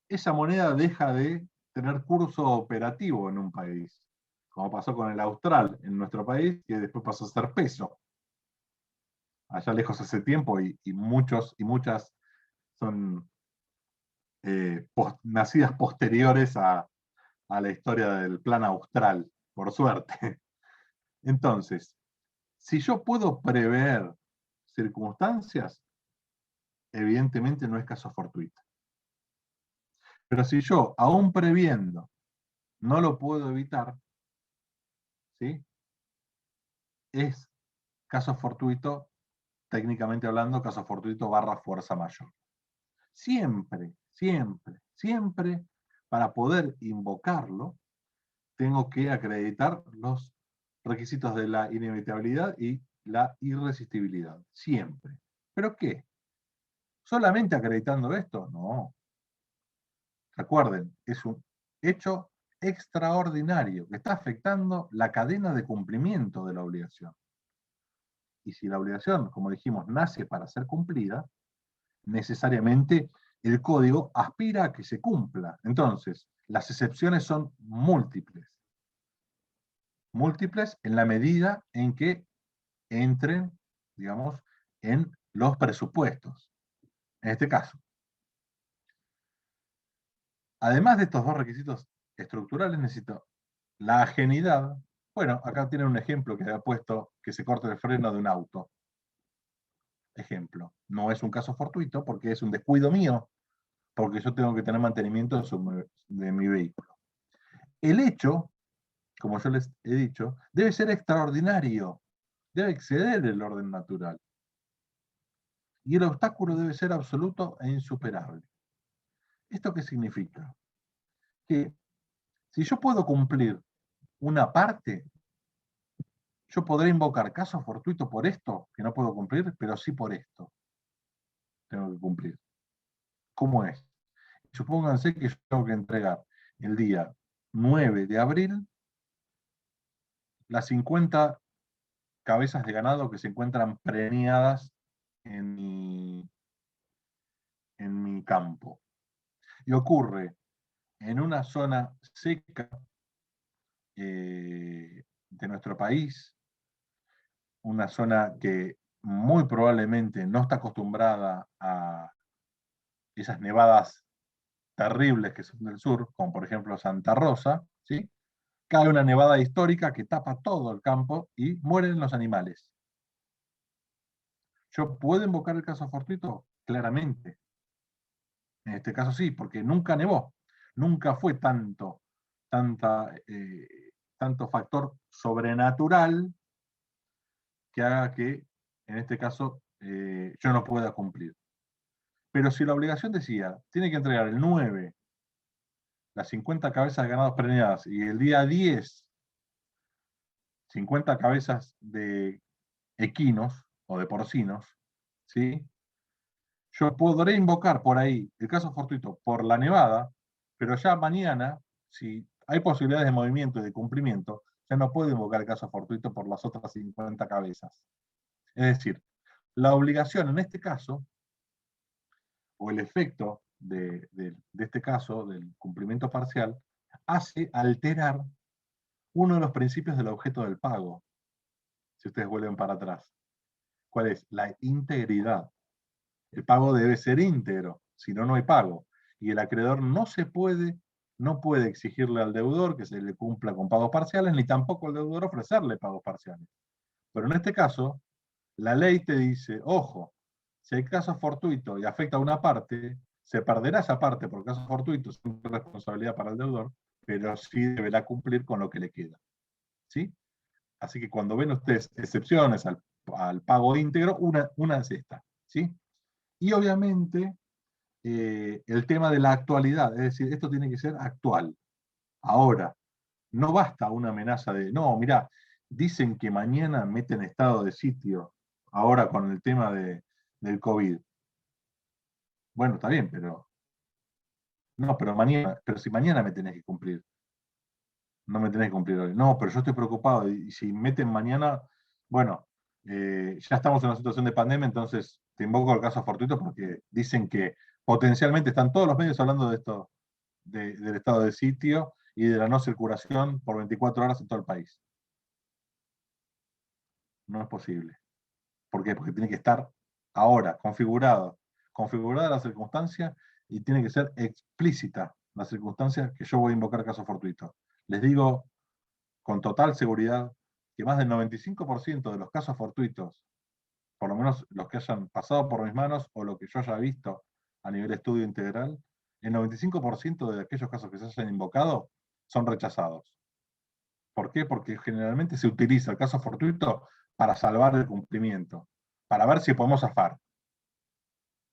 esa moneda deja de tener curso operativo en un país, como pasó con el austral en nuestro país, que después pasó a ser peso. Allá lejos hace tiempo, y muchos y muchas son nacidas posteriores a la historia del plan austral, por suerte. Entonces, si yo puedo prever circunstancias, evidentemente no es caso fortuito. Pero si yo, aún previendo, no lo puedo evitar, ¿sí? Es caso fortuito, técnicamente hablando, caso fortuito / fuerza mayor. Siempre, siempre, siempre, para poder invocarlo, tengo que acreditar los requisitos de la inevitabilidad y la irresistibilidad. Siempre. ¿Pero qué? ¿Solamente acreditando esto? No. Recuerden, es un hecho extraordinario que está afectando la cadena de cumplimiento de la obligación. Y si la obligación, como dijimos, nace para ser cumplida, necesariamente el código aspira a que se cumpla. Entonces, las excepciones son múltiples. Múltiples en la medida en que entren, digamos, en los presupuestos. En este caso. Además de estos dos requisitos estructurales, necesito la ajenidad. Bueno, acá tienen un ejemplo que había puesto, que se corta el freno de un auto. Ejemplo. No es un caso fortuito porque es un descuido mío, porque yo tengo que tener mantenimiento de mi vehículo. El hecho, como yo les he dicho, debe ser extraordinario, debe exceder el orden natural. Y el obstáculo debe ser absoluto e insuperable. ¿Esto qué significa? Que si yo puedo cumplir una parte, yo podré invocar caso fortuito por esto, que no puedo cumplir, pero sí por esto tengo que cumplir. ¿Cómo es? Supónganse que yo tengo que entregar el día 9 de abril las 50 cabezas de ganado que se encuentran preñadas en mi campo. Y ocurre en una zona seca de nuestro país, una zona que muy probablemente no está acostumbrada a esas nevadas terribles que son del sur, como por ejemplo Santa Rosa, ¿sí? Cae una nevada histórica que tapa todo el campo y mueren los animales. ¿Yo puedo invocar el caso fortuito? Claramente. En este caso sí, porque nunca nevó. Nunca fue tanto factor sobrenatural que haga que, en este caso, yo no pueda cumplir. Pero si la obligación decía, tiene que entregar el 9, las 50 cabezas de ganados preñadas, y el día 10, 50 cabezas de equinos o de porcinos, ¿sí? Yo podré invocar por ahí el caso fortuito por la nevada, pero ya mañana, si hay posibilidades de movimiento y de cumplimiento, ya no puedo invocar el caso fortuito por las otras 50 cabezas. Es decir, la obligación en este caso, o el efecto de este caso, del cumplimiento parcial, hace alterar uno de los principios del objeto del pago, si ustedes vuelven para atrás. ¿Cuál es? La integridad. El pago debe ser íntegro, si no, no hay pago. Y el acreedor no puede exigirle al deudor que se le cumpla con pagos parciales, ni tampoco al deudor ofrecerle pagos parciales. Pero en este caso, la ley te dice, ojo, si hay caso fortuito y afecta a una parte, se perderá esa parte por caso fortuito, sin responsabilidad para el deudor, pero sí deberá cumplir con lo que le queda. ¿Sí? Así que cuando ven ustedes excepciones al pago íntegro, una es esta. ¿Sí? Y obviamente el tema de la actualidad, es decir, esto tiene que ser actual. Ahora, no basta una amenaza de, no, mirá, dicen que mañana meten estado de sitio, ahora con el tema del COVID. Bueno, está bien, pero no, pero si mañana me tenés que cumplir, no me tenés que cumplir hoy. No, pero yo estoy preocupado, y si meten mañana, bueno, ya estamos en una situación de pandemia, entonces te invoco el caso fortuito porque dicen que potencialmente están todos los medios hablando de esto, del estado de sitio y de la no circulación por 24 horas en todo el país. No es posible. ¿Por qué? Porque tiene que estar ahora, configurada la circunstancia, y tiene que ser explícita la circunstancia que yo voy a invocar caso fortuito. Les digo con total seguridad que más del 95% de los casos fortuitos, por lo menos los que hayan pasado por mis manos o lo que yo haya visto a nivel estudio integral, el 95% de aquellos casos que se hayan invocado son rechazados. ¿Por qué? Porque generalmente se utiliza el caso fortuito para salvar el cumplimiento, para ver si podemos zafar.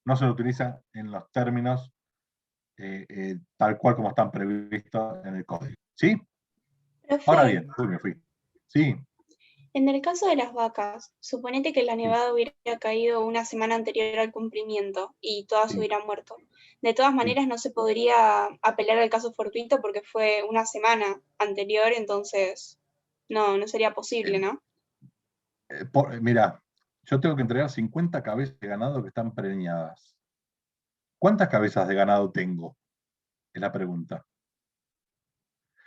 No se lo utiliza en los términos tal cual como están previstos en el código. ¿Sí? Ahora Profe, bien, me fui. Sí. en el caso de las vacas, suponete que la nevada hubiera caído una semana anterior al cumplimiento y todas Sí, hubieran muerto. De todas sí. maneras, no se podría apelar al caso fortuito porque fue una semana anterior, entonces no sería posible, ¿no? Mira, yo tengo que entregar 50 cabezas de ganado que están preñadas. ¿Cuántas cabezas de ganado tengo? Es la pregunta.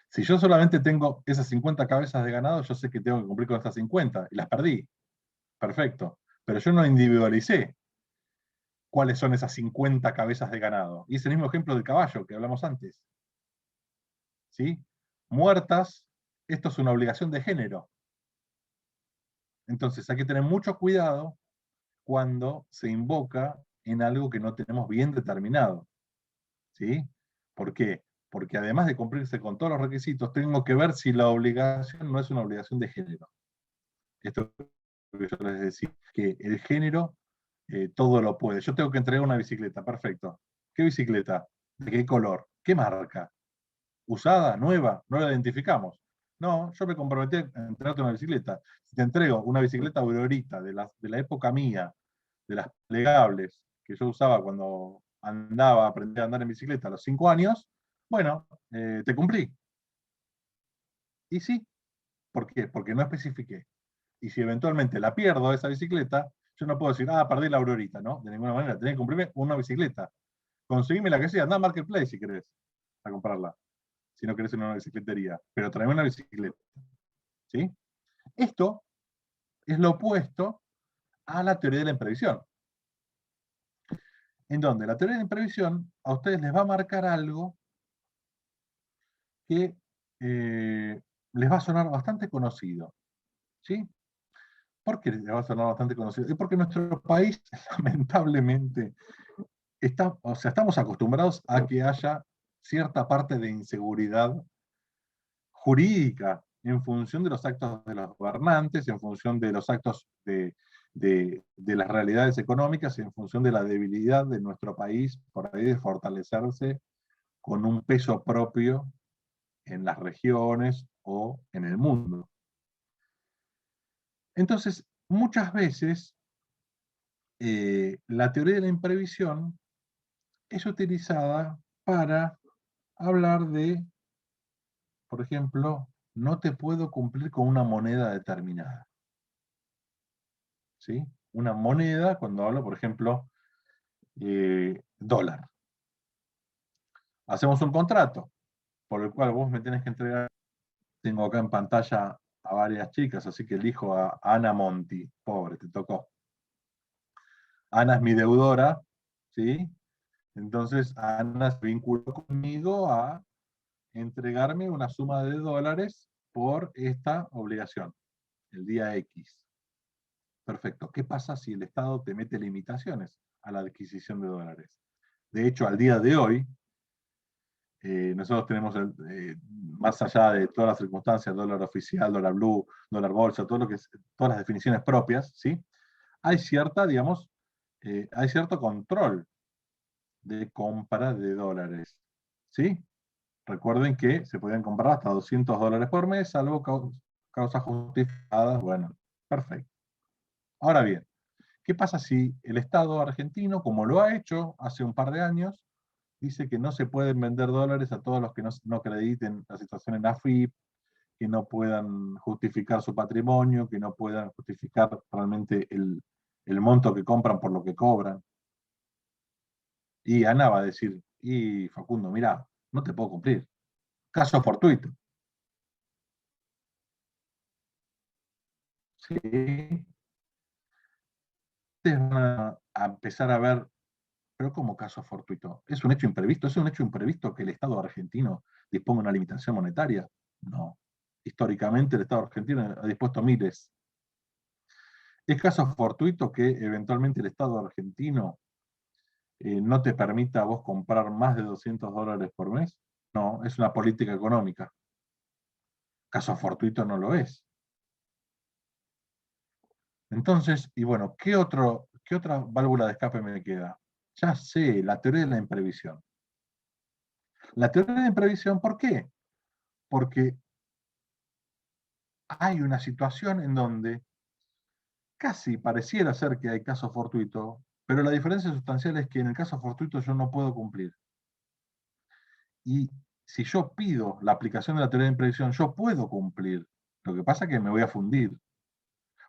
Si yo solamente tengo esas 50 cabezas de ganado, yo sé que tengo que cumplir con estas 50 y las perdí. Perfecto. Pero yo no individualicé cuáles son esas 50 cabezas de ganado. Y es el mismo ejemplo del caballo que hablamos antes. ¿Sí? Muertas, esto es una obligación de género. Entonces hay que tener mucho cuidado cuando se invoca en algo que no tenemos bien determinado. ¿Sí? ¿Por qué? Porque además de cumplirse con todos los requisitos, tengo que ver si la obligación no es una obligación de género. Esto que yo les decía, que el género todo lo puede. Yo tengo que entregar una bicicleta, perfecto. ¿Qué bicicleta? ¿De qué color? ¿Qué marca? ¿Usada? ¿Nueva? No la identificamos. No, yo me comprometí a entregarte una bicicleta. Si te entrego una bicicleta Aurorita de la época mía, de las plegables que yo usaba cuando aprendí a andar en bicicleta a los 5 años, bueno, te cumplí. Y sí, ¿por qué? Porque no especifiqué. Y si eventualmente la pierdo esa bicicleta, yo no puedo decir, perdí la Aurorita, ¿no? De ninguna manera, tenés que cumplirme una bicicleta. Conseguime la que sea, anda a Marketplace si querés, a comprarla. Si no querés una bicicletería. Pero traeme una bicicleta. ¿Sí? Esto es lo opuesto a la teoría de la imprevisión. En donde la teoría de la imprevisión a ustedes les va a marcar algo que les va a sonar bastante conocido. ¿Sí? ¿Por qué va a sonar bastante conocido? Es porque nuestro país, lamentablemente, estamos acostumbrados a que haya cierta parte de inseguridad jurídica en función de los actos de los gobernantes, en función de los actos de las realidades económicas, en función de la debilidad de nuestro país, por ahí de fortalecerse con un peso propio en las regiones o en el mundo. Entonces, muchas veces la teoría de la imprevisión es utilizada para hablar de, por ejemplo, no te puedo cumplir con una moneda determinada. ¿Sí? Una moneda, cuando hablo, por ejemplo, dólar. Hacemos un contrato por el cual vos me tenés que entregar. Tengo acá en pantalla a varias chicas, así que elijo a Ana Monti. Pobre, te tocó. Ana es mi deudora, ¿sí? Entonces Ana se vinculó conmigo a entregarme una suma de dólares por esta obligación, el día X. Perfecto. ¿Qué pasa si el Estado te mete limitaciones a la adquisición de dólares? De hecho, al día de hoy, nosotros tenemos, más allá de todas las circunstancias, dólar oficial, dólar blue, dólar bolsa, todo lo que es, todas las definiciones propias, ¿sí? Hay cierta, digamos, hay cierto control de compra de dólares, ¿sí? Recuerden que se podían comprar hasta $200 por mes, salvo causas justificadas. Bueno, perfecto. Ahora bien, ¿qué pasa si el Estado argentino, como lo ha hecho hace un par de años, dice que no se pueden vender dólares a todos los que no acrediten la situación en AFIP, que no puedan justificar su patrimonio, que no puedan justificar realmente el monto que compran por lo que cobran? Y Ana va a decir, y Facundo, mira, no te puedo cumplir. Caso fortuito. Sí. Ustedes van a empezar a ver, pero como caso fortuito. ¿Es un hecho imprevisto? ¿Es un hecho imprevisto que el Estado argentino disponga una limitación monetaria? No. Históricamente el Estado argentino ha dispuesto miles. ¿Es caso fortuito que eventualmente el Estado argentino no te permita a vos comprar más de $200 por mes? No, es una política económica. Caso fortuito no lo es. Entonces, y bueno, ¿qué otra válvula de escape me queda? Ya sé, la teoría de la imprevisión. La teoría de la imprevisión, ¿por qué? Porque hay una situación en donde casi pareciera ser que hay caso fortuito, pero la diferencia sustancial es que en el caso fortuito yo no puedo cumplir. Y si yo pido la aplicación de la teoría de imprevisión, yo puedo cumplir. Lo que pasa es que me voy a fundir.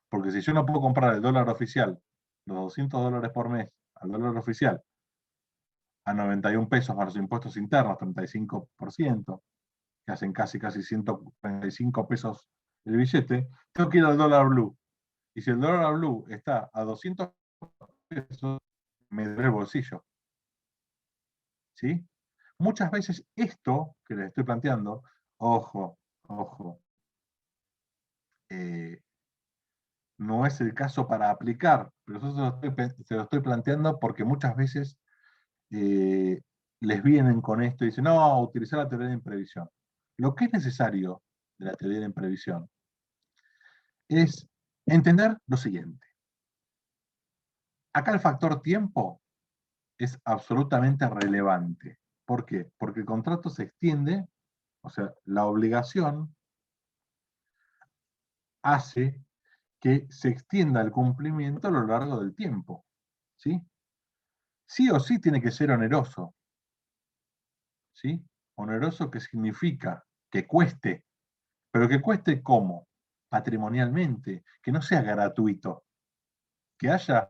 Porque si yo no puedo comprar el dólar oficial, los $200 por mes al dólar oficial, a 91 pesos más los impuestos internos, 35%, que hacen casi 135 pesos el billete, tengo que ir al dólar blue. Y si el dólar blue está a 200 pesos, me duele el bolsillo. ¿Sí? Muchas veces esto que les estoy planteando, ojo, no es el caso para aplicar, pero yo se lo estoy planteando porque muchas veces les vienen con esto y dicen, no, utilizar la teoría de imprevisión. Lo que es necesario de la teoría de imprevisión es entender lo siguiente. Acá el factor tiempo es absolutamente relevante. ¿Por qué? Porque el contrato se extiende, o sea, la obligación hace que se extienda el cumplimiento a lo largo del tiempo. ¿Sí? Sí o sí tiene que ser oneroso. ¿Sí? Oneroso, ¿qué significa? Que cueste. Pero que cueste ¿cómo? Patrimonialmente, que no sea gratuito. Que haya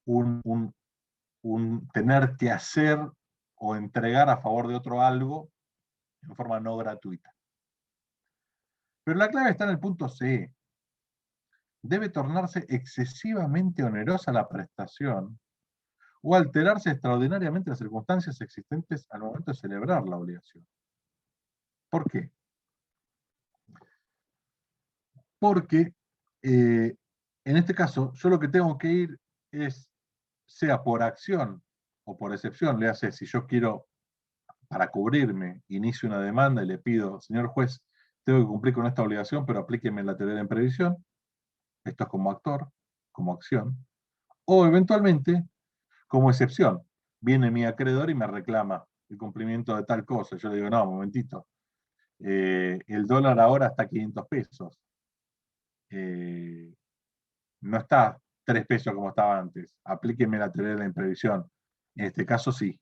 un tener que hacer o entregar a favor de otro algo en forma no gratuita. Pero la clave está en el punto C. Debe tornarse excesivamente onerosa la prestación o alterarse extraordinariamente las circunstancias existentes al momento de celebrar la obligación. ¿Por qué? Porque En este caso, yo lo que tengo que ir es, sea por acción o por excepción, le hace, si yo quiero, para cubrirme, inicio una demanda y le pido, señor juez, tengo que cumplir con esta obligación, pero aplíqueme la teoría de imprevisión, esto es como actor, como acción, o eventualmente, como excepción, viene mi acreedor y me reclama el cumplimiento de tal cosa. Yo le digo, no, un momentito, el dólar ahora está a 500 pesos. No está 3 pesos como estaba antes. Aplíqueme la teoría de la imprevisión. En este caso sí,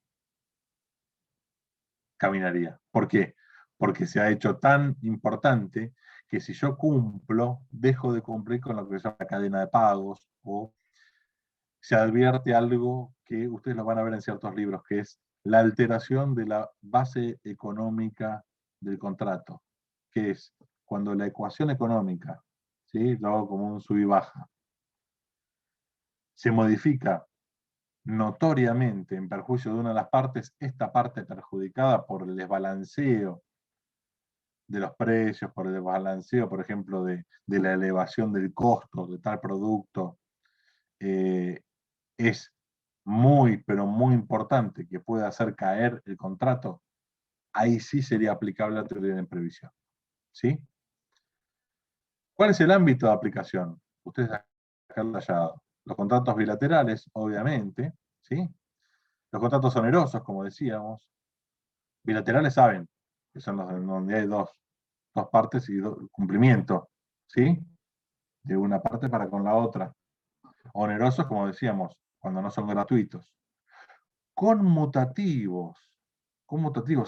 caminaría. ¿Por qué? Porque se ha hecho tan importante que si yo cumplo, dejo de cumplir con lo que se llama la cadena de pagos, o se advierte algo que ustedes lo van a ver en ciertos libros, que es la alteración de la base económica del contrato, que es cuando la ecuación económica, ¿sí? Lo hago como un sub y baja, se modifica notoriamente en perjuicio de una de las partes, esta parte perjudicada por el desbalanceo de los precios, por el desbalanceo, por ejemplo, de la elevación del costo de tal producto, es muy, pero muy importante que pueda hacer caer el contrato, ahí sí sería aplicable la teoría de imprevisión. ¿Sí? ¿Cuál es el ámbito de aplicación? Ustedes acá han detallado. Los contratos bilaterales, obviamente, ¿sí? Los contratos onerosos, como decíamos. Bilaterales saben que son los donde hay dos partes y cumplimiento, ¿sí? De una parte para con la otra. Onerosos, como decíamos, cuando no son gratuitos. Conmutativos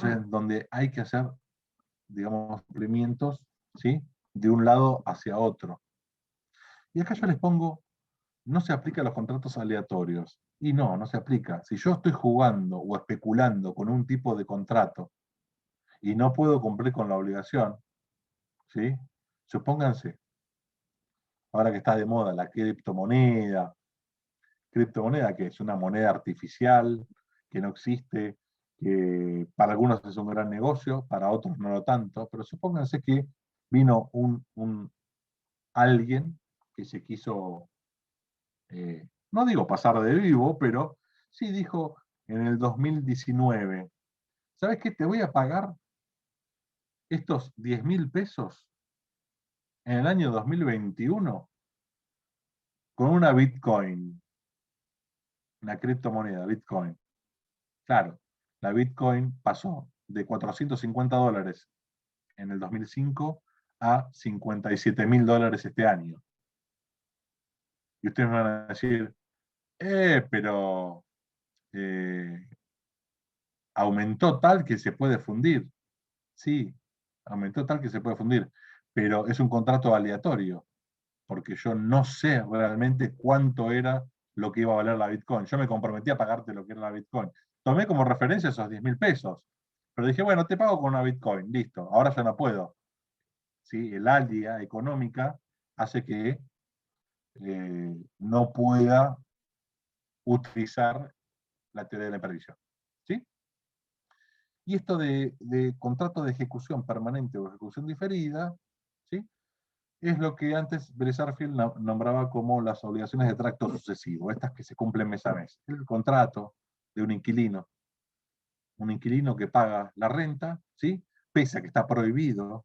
es donde hay que hacer, digamos, cumplimientos, ¿sí? De un lado hacia otro. Y acá yo les pongo, no se aplica a los contratos aleatorios. Y no se aplica. Si yo estoy jugando o especulando con un tipo de contrato y no puedo cumplir con la obligación, ¿sí? Supónganse, ahora que está de moda la criptomoneda que es una moneda artificial, que no existe, que para algunos es un gran negocio, para otros no lo tanto, pero supónganse que vino alguien que se quiso, no digo pasar de vivo, pero sí dijo en el 2019, ¿sabes qué? Te voy a pagar estos 10.000 pesos en el año 2021 con una Bitcoin, una criptomoneda, Bitcoin. Claro, la Bitcoin pasó de $450 en el 2005 a $57.000 este año. Y ustedes me van a decir, pero aumentó tal que se puede fundir. Sí, aumentó tal que se puede fundir, pero es un contrato aleatorio, porque yo no sé realmente cuánto era lo que iba a valer la Bitcoin. Yo me comprometí a pagarte lo que era la Bitcoin. Tomé como referencia esos 10.000 pesos, pero dije, bueno, te pago con una Bitcoin, listo, ahora ya no puedo. ¿Sí? El área económica hace que no pueda utilizar la teoría de la imprevisión. ¿Sí? Y esto de contrato de ejecución permanente o ejecución diferida, ¿sí? Es lo que antes Bresarfield nombraba como las obligaciones de tracto sucesivo, estas que se cumplen mes a mes. El contrato de un inquilino que paga la renta, ¿sí? Pese a que está prohibido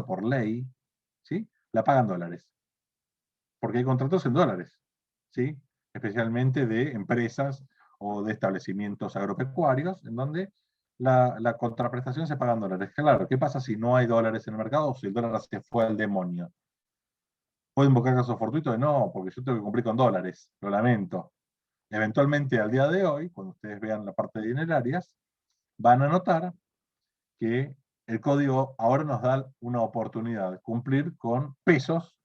por ley, ¿sí? La pagan dólares. Porque hay contratos en dólares, ¿sí? Especialmente de empresas o de establecimientos agropecuarios, en donde la contraprestación se paga en dólares. Claro, ¿qué pasa si no hay dólares en el mercado o si el dólar se fue al demonio? ¿Puedo invocar casos fortuitos? No, porque yo tengo que cumplir con dólares, lo lamento. Eventualmente, al día de hoy, cuando ustedes vean la parte de dinerarias, van a notar que el código ahora nos da una oportunidad de cumplir con pesos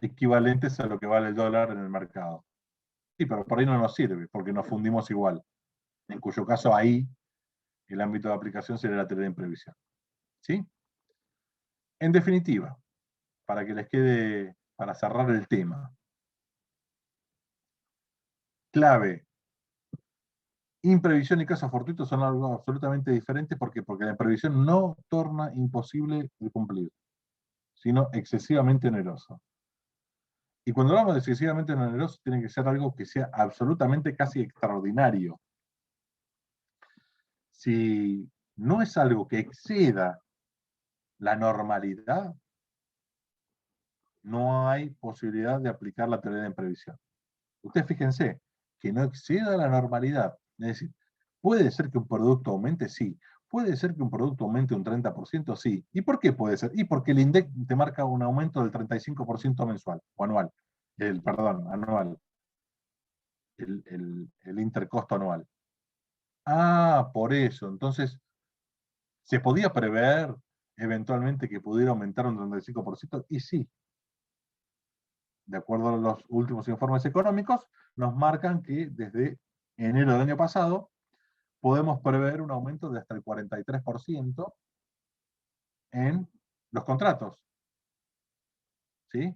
equivalentes a lo que vale el dólar en el mercado. Sí, pero por ahí no nos sirve, porque nos fundimos igual. En cuyo caso ahí el ámbito de aplicación sería la teoría de imprevisión. ¿Sí? En definitiva, para que les quede, para cerrar el tema, clave, imprevisión y casos fortuitos son algo absolutamente diferente. ¿Por qué? Porque la imprevisión no torna imposible de cumplir, sino excesivamente oneroso. Y cuando hablamos de excesivamente oneroso, tiene que ser algo que sea absolutamente casi extraordinario. Si no es algo que exceda la normalidad, no hay posibilidad de aplicar la teoría de imprevisión. Ustedes fíjense que no exceda la normalidad. Es decir, ¿puede ser que un producto aumente? Sí. ¿Puede ser que un producto aumente un 30%? Sí. ¿Y por qué puede ser? Y porque el INDEC te marca un aumento del 35% mensual, o anual. Anual. El intercosto anual. Ah, por eso. Entonces, ¿se podía prever eventualmente que pudiera aumentar un 35%? Y sí. De acuerdo a los últimos informes económicos, nos marcan que desde enero del año pasado podemos prever un aumento de hasta el 43% en los contratos, ¿sí?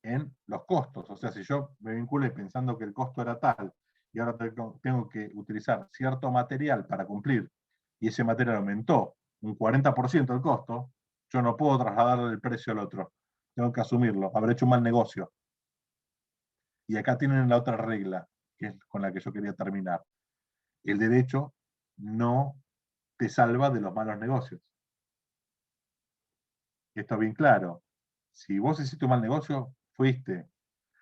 En los costos. O sea, si yo me vinculé pensando que el costo era tal y ahora tengo que utilizar cierto material para cumplir y ese material aumentó un 40% el costo, yo no puedo trasladar el precio al otro. Tengo que asumirlo. Habré hecho un mal negocio. Y acá tienen la otra regla, que es con la que yo quería terminar. El derecho no te salva de los malos negocios. Esto es bien claro. Si vos hiciste un mal negocio, fuiste.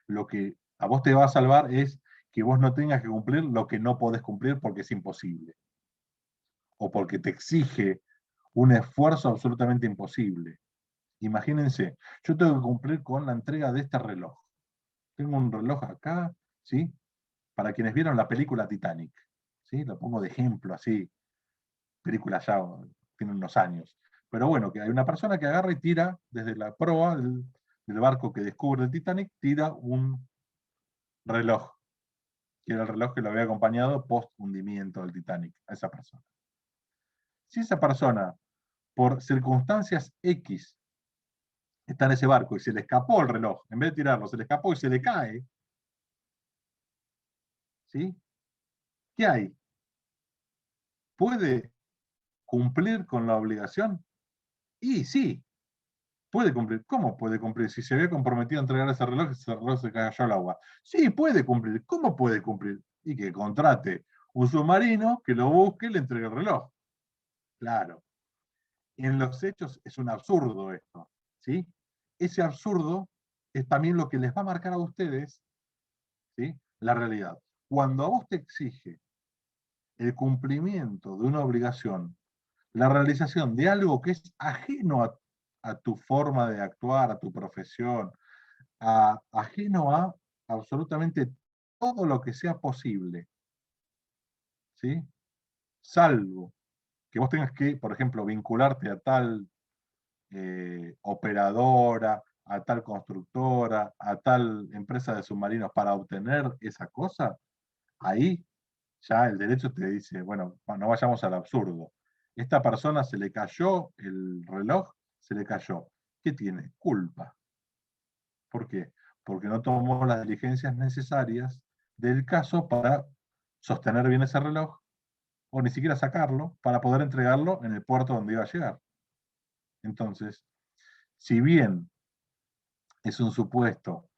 Lo que a vos te va a salvar es que vos no tengas que cumplir lo que no podés cumplir porque es imposible. O porque te exige un esfuerzo absolutamente imposible. Imagínense, yo tengo que cumplir con la entrega de este reloj. Tengo un reloj acá, ¿sí? Para quienes vieron la película Titanic, ¿sí? Lo pongo de ejemplo, así. Película ya tiene unos años. Pero bueno, que hay una persona que agarra y tira desde la proa del barco que descubre el Titanic, tira un reloj, que era el reloj que lo había acompañado post hundimiento del Titanic, a esa persona. Si esa persona, por circunstancias X, está en ese barco y se le escapó el reloj, en vez de tirarlo, se le escapó y se le cae, ¿sí? ¿Qué hay? ¿Puede cumplir con la obligación? Y sí, puede cumplir. ¿Cómo puede cumplir? Si se había comprometido a entregar ese reloj se cayó al agua. Sí, puede cumplir. ¿Cómo puede cumplir? Y que contrate un submarino que lo busque y le entregue el reloj. Claro. En los hechos es un absurdo esto, ¿sí? Ese absurdo es también lo que les va a marcar a ustedes, ¿sí? La realidad. Cuando a vos te exige el cumplimiento de una obligación, la realización de algo que es ajeno a tu forma de actuar, a tu profesión, ajeno a absolutamente todo lo que sea posible, ¿sí? Salvo que vos tengas que, por ejemplo, vincularte a tal operadora, a tal constructora, a tal empresa de submarinos para obtener esa cosa, ahí ya el derecho te dice, bueno, no vayamos al absurdo. Esta persona se le cayó el reloj, se le cayó. ¿Qué tiene? Culpa. ¿Por qué? Porque no tomó las diligencias necesarias del caso para sostener bien ese reloj, o ni siquiera sacarlo, para poder entregarlo en el puerto donde iba a llegar. Entonces, si bien es un supuesto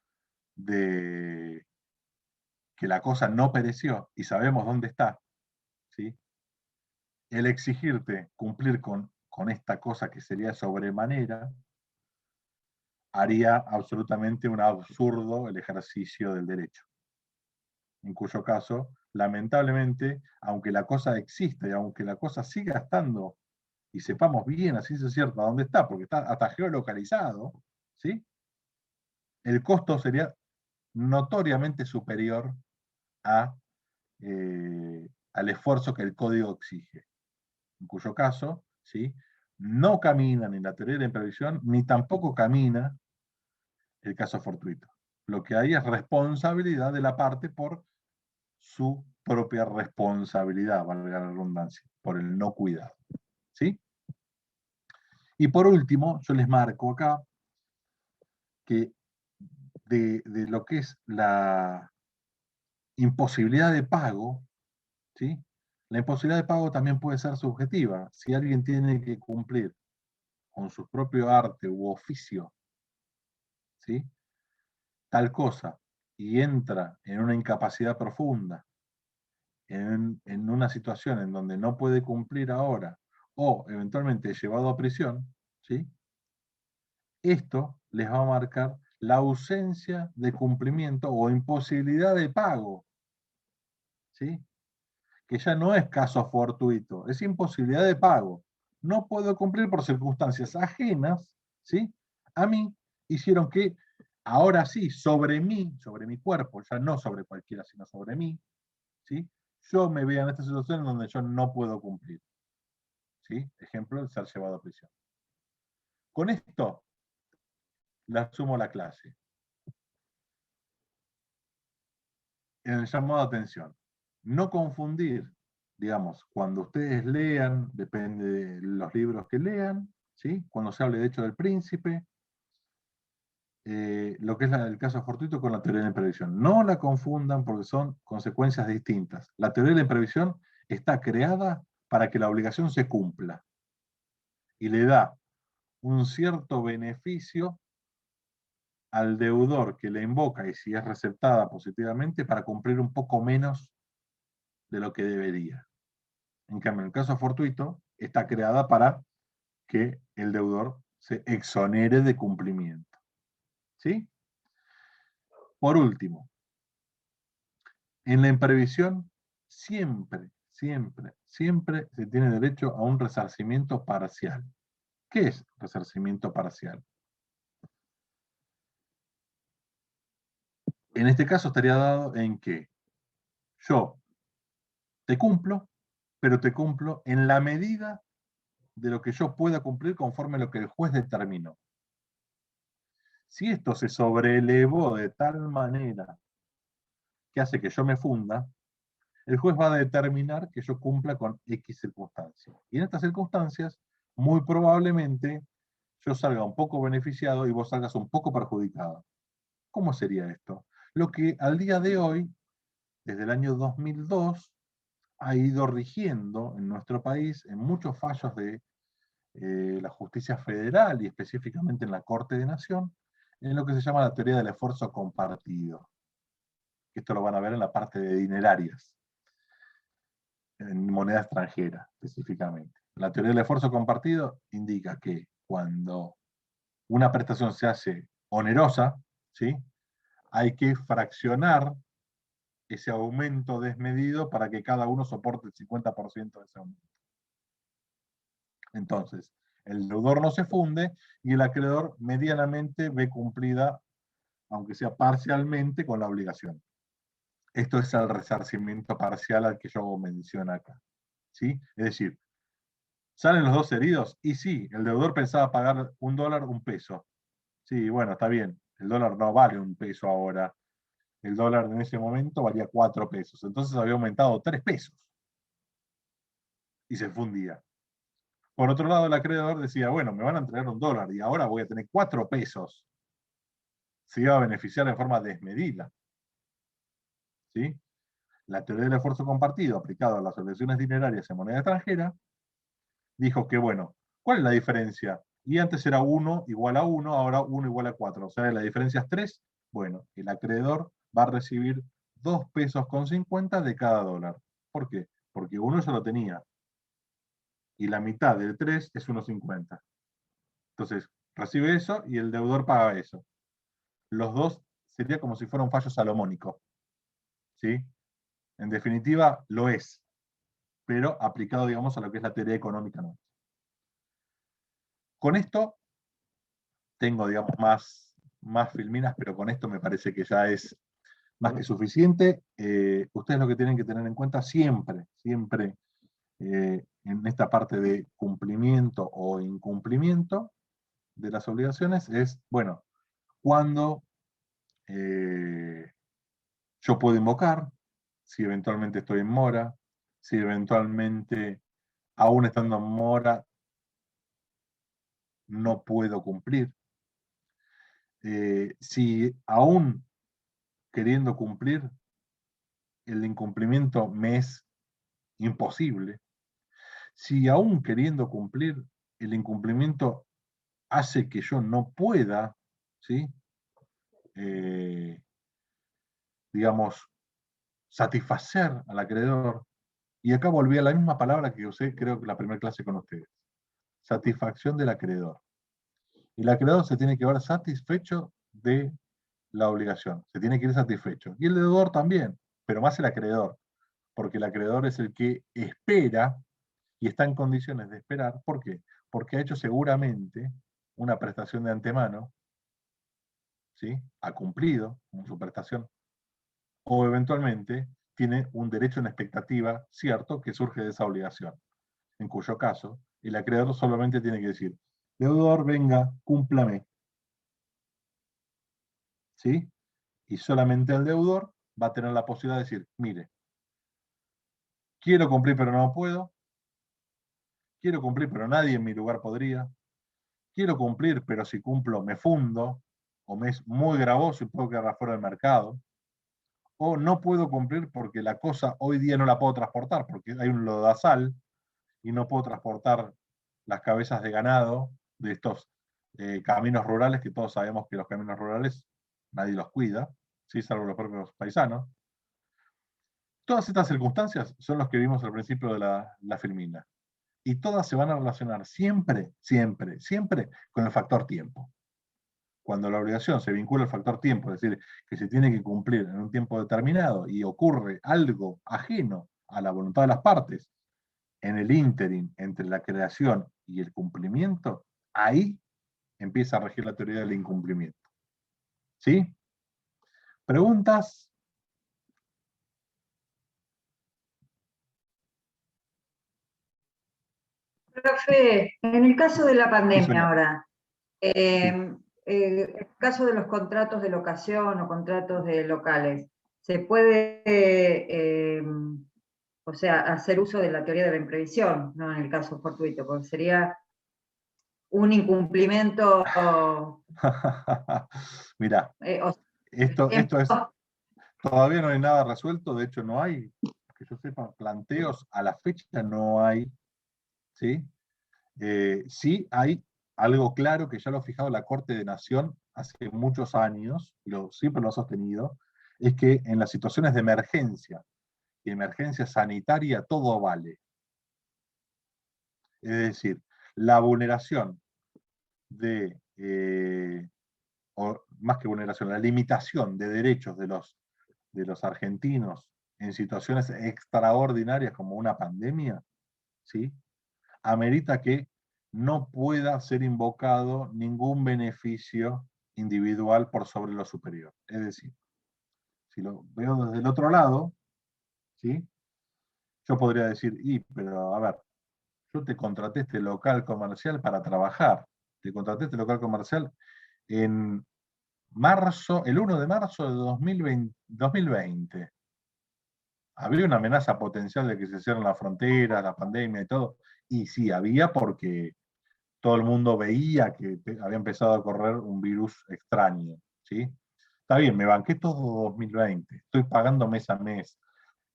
de que la cosa no pereció y sabemos dónde está, ¿sí? El exigirte cumplir con esta cosa que sería sobremanera, haría absolutamente un absurdo el ejercicio del derecho. En cuyo caso, lamentablemente, aunque la cosa exista y aunque la cosa siga estando, y sepamos bien, así es cierto, dónde está, porque está hasta geolocalizado, ¿sí? El costo sería notoriamente superior a, al esfuerzo que el código exige. En cuyo caso, ¿sí? No camina ni la teoría de la imprevisión, ni tampoco camina el caso fortuito. Lo que hay es responsabilidad de la parte por su propia responsabilidad, valga la redundancia, por el no cuidado. ¿Sí? Y por último, yo les marco acá que de lo que es la imposibilidad de pago, ¿sí? La imposibilidad de pago también puede ser subjetiva. Si alguien tiene que cumplir con su propio arte u oficio, ¿sí? tal cosa y entra en una incapacidad profunda, en una situación en donde no puede cumplir ahora, o eventualmente llevado a prisión, ¿sí? Esto les va a marcar la ausencia de cumplimiento o imposibilidad de pago, ¿sí? Que ya no es caso fortuito, es imposibilidad de pago. No puedo cumplir por circunstancias ajenas, ¿sí? A mí, hicieron que ahora sí, sobre mí, sobre mi cuerpo, ya no sobre cualquiera, sino sobre mí, ¿sí? Yo me vea en esta situación en donde yo no puedo cumplir, ¿sí? Ejemplo, ser llevado a prisión. Con esto, le asumo la clase. En el llamado de atención, no confundir, digamos, cuando ustedes lean, depende de los libros que lean, ¿sí? Cuando se hable de hecho del príncipe, lo que es el caso fortuito con la teoría de la imprevisión. No la confundan porque son consecuencias distintas. La teoría de la imprevisión está creada para que la obligación se cumpla y le da un cierto beneficio al deudor que le invoca y si es receptada positivamente para cumplir un poco menos de lo que debería. En cambio, en el caso fortuito, está creada para que el deudor se exonere de cumplimiento. ¿Sí? Por último, en la imprevisión siempre, siempre, siempre se tiene derecho a un resarcimiento parcial. ¿Qué es resarcimiento parcial? En este caso estaría dado en que yo te cumplo, pero te cumplo en la medida de lo que yo pueda cumplir conforme a lo que el juez determinó. Si esto se sobrelevó de tal manera que hace que yo me funda, el juez va a determinar que yo cumpla con X circunstancias. Y en estas circunstancias, muy probablemente, yo salga un poco beneficiado y vos salgas un poco perjudicado. ¿Cómo sería esto? Lo que al día de hoy, desde el año 2002, ha ido rigiendo en nuestro país en muchos fallos de la justicia federal y específicamente en la Corte de Nación, en lo que se llama la teoría del esfuerzo compartido. Esto lo van a ver en la parte de dinerarias, en moneda extranjera específicamente. La teoría del esfuerzo compartido indica que cuando una prestación se hace onerosa, ¿sí? Hay que fraccionar ese aumento desmedido para que cada uno soporte el 50% de ese aumento. Entonces, el deudor no se funde y el acreedor medianamente ve cumplida, aunque sea parcialmente, con la obligación. Esto es el resarcimiento parcial al que yo menciono acá, ¿sí? Es decir, ¿salen los dos heridos? Y sí, el deudor pensaba pagar $1, $1. Sí, bueno, está bien, el dólar no vale $1 ahora. El dólar en ese momento valía 4 pesos, entonces había aumentado 3 pesos. Y se fundía. Por otro lado, el acreedor decía, bueno, me van a entregar $1 y ahora voy a tener 4 pesos. Se iba a beneficiar de forma desmedida. ¿Sí? La teoría del esfuerzo compartido aplicado a las obligaciones dinerarias en moneda extranjera dijo que, bueno, ¿cuál es la diferencia? Y antes era 1 igual a 1, ahora 1 igual a 4. O sea, la diferencia es 3. Bueno, el acreedor va a recibir 2 pesos con 50 de cada dólar. ¿Por qué? Porque 1 ya lo tenía. Y la mitad del 3 es 1,50. Entonces, recibe eso y el deudor paga eso. Los dos sería como si fuera un fallo salomónico. ¿Sí? En definitiva, lo es, pero aplicado, digamos, a lo que es la teoría económica nuestra. Con esto tengo, digamos, más filminas, pero con esto me parece que ya es más que suficiente. Ustedes lo que tienen que tener en cuenta siempre, siempre en esta parte de cumplimiento o incumplimiento de las obligaciones es, bueno, cuando yo puedo invocar, si eventualmente estoy en mora, si eventualmente, aún estando en mora, no puedo cumplir. Si aún queriendo cumplir, el incumplimiento me es imposible. Si aún queriendo cumplir, el incumplimiento hace que yo no pueda, ¿sí? digamos, satisfacer al acreedor. Y acá volví a la misma palabra que usé, creo que la primera clase con ustedes. Satisfacción del acreedor. Y el acreedor se tiene que ver satisfecho de la obligación. Se tiene que ir satisfecho. Y el deudor también, pero más el acreedor. Porque el acreedor es el que espera y está en condiciones de esperar. ¿Por qué? Porque ha hecho seguramente una prestación de antemano, ¿sí? Ha cumplido con su prestación, o eventualmente tiene un derecho en expectativa cierto que surge de esa obligación, en cuyo caso el acreedor solamente tiene que decir, deudor, venga, cúmplame, ¿sí? Y solamente el deudor va a tener la posibilidad de decir, mire, quiero cumplir pero no puedo, quiero cumplir pero nadie en mi lugar podría, quiero cumplir pero si cumplo me fundo, o me es muy gravoso y puedo quedar fuera del mercado, o no puedo cumplir porque la cosa hoy día no la puedo transportar, porque hay un lodazal y no puedo transportar las cabezas de ganado de estos caminos rurales, que todos sabemos que los caminos rurales nadie los cuida, ¿sí? Salvo los propios paisanos. Todas estas circunstancias son las que vimos al principio de la filmina. Y todas se van a relacionar siempre, siempre, siempre con el factor tiempo. Cuando la obligación se vincula al factor tiempo, es decir, que se tiene que cumplir en un tiempo determinado y ocurre algo ajeno a la voluntad de las partes, en el ínterin entre la creación y el cumplimiento, ahí empieza a regir la teoría del incumplimiento. ¿Sí? ¿Preguntas? Profe, en el caso de la Sí, pandemia señor. ahora, Sí. el caso de los contratos de locación o contratos de locales, ¿se puede, o sea, hacer uso de la teoría de la imprevisión, no en el caso fortuito? Porque sería un incumplimiento, Mirá, o esto es, tiempo. todavía no hay nada resuelto, de hecho no hay, que yo sepa, planteos, a la fecha no hay, ¿sí? Sí hay algo claro que ya lo ha fijado la Corte de Nación hace muchos años, y siempre lo ha sostenido, es que en las situaciones de emergencia y emergencia sanitaria todo vale. Es decir, la vulneración o más que vulneración, la limitación de derechos de los argentinos en situaciones extraordinarias como una pandemia, ¿sí? Amerita que no pueda ser invocado ningún beneficio individual por sobre lo superior. Es decir, si lo veo desde el otro lado, ¿sí? Yo podría decir, pero a ver, yo te contraté este local comercial para trabajar, te contraté este local comercial en marzo, el 1 de marzo de 2020. Había una amenaza potencial de que se cierren las fronteras, la pandemia y todo, y sí, había porque todo el mundo veía que había empezado a correr un virus extraño, ¿sí? Está bien, me banqué todo 2020, estoy pagando mes a mes.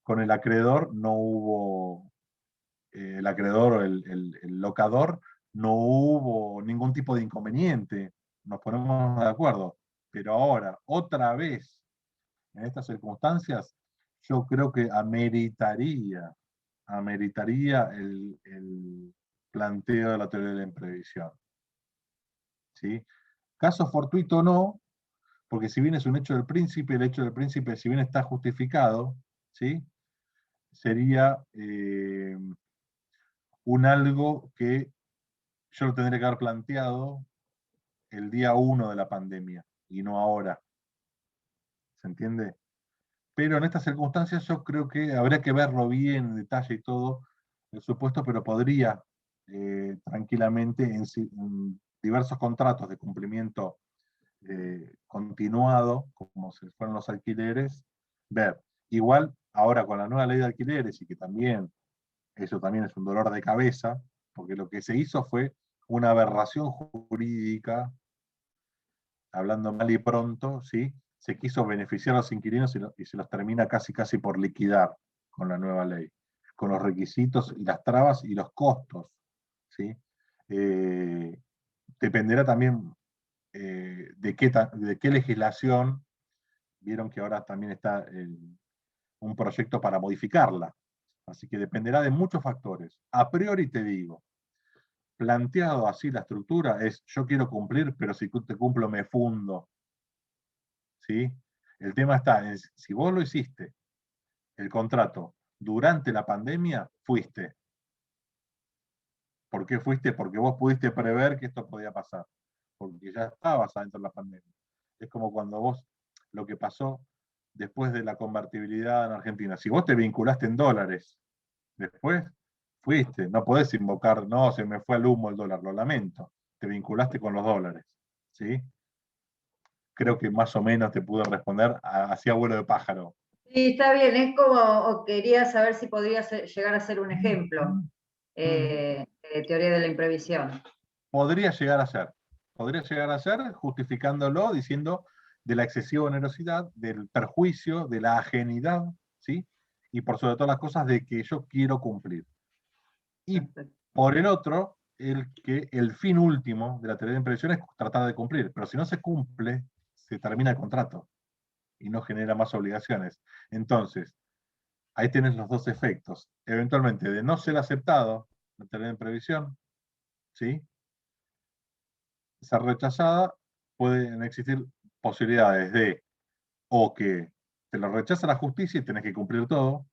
Con el acreedor no hubo, el acreedor o el locador, no hubo ningún tipo de inconveniente, nos ponemos de acuerdo. Pero ahora, otra vez, en estas circunstancias, yo creo que ameritaría el planteo de la teoría de la imprevisión. ¿Sí? Caso fortuito no, porque si bien es un hecho del príncipe, el hecho del príncipe, si bien está justificado, ¿sí? Sería un algo que yo lo tendría que haber planteado el día 1 de la pandemia y no ahora. ¿Se entiende? Pero en estas circunstancias yo creo que habría que verlo bien en detalle y todo, el supuesto, pero podría tranquilamente en diversos contratos de cumplimiento continuado, como se fueron los alquileres, ver. Igual, ahora con la nueva ley de alquileres, y que también, eso también es un dolor de cabeza, porque lo que se hizo fue una aberración jurídica, hablando mal y pronto, ¿sí? Se quiso beneficiar a los inquilinos y se los termina casi por liquidar con la nueva ley, con los requisitos y las trabas y los costos, ¿sí? Dependerá también de qué legislación. Vieron que ahora también está un proyecto para modificarla. Así que dependerá de muchos factores. A priori te digo, planteado así la estructura es, yo quiero cumplir, pero si te cumplo me fundo. ¿Sí? El tema está en si vos lo hiciste, el contrato, durante la pandemia, fuiste. ¿Por qué fuiste? Porque vos pudiste prever que esto podía pasar. Porque ya estabas adentro de la pandemia. Es como cuando vos, lo que pasó después de la convertibilidad en Argentina. Si vos te vinculaste en dólares, después fuiste, no podés invocar, no, se me fue al humo el dólar, lo lamento. Te vinculaste con los dólares. ¿Sí? Creo que más o menos te pude responder así a vuelo de pájaro. Sí, está bien, es como, o quería saber si podría llegar a ser un ejemplo de teoría de la imprevisión. Podría llegar a ser justificándolo, diciendo de la excesiva onerosidad, del perjuicio, de la ajenidad, ¿sí? Y por sobre todas las cosas de que yo quiero cumplir. Y por el otro, el fin último de la teoría de imprevisión es tratar de cumplir, pero si no se cumple, se termina el contrato y no genera más obligaciones. Entonces, ahí tienes los dos efectos. Eventualmente, de no ser aceptado la teoría de imprevisión, ¿sí? Ser rechazada, pueden existir posibilidades de o que te lo rechaza la justicia y tenés que cumplir todo,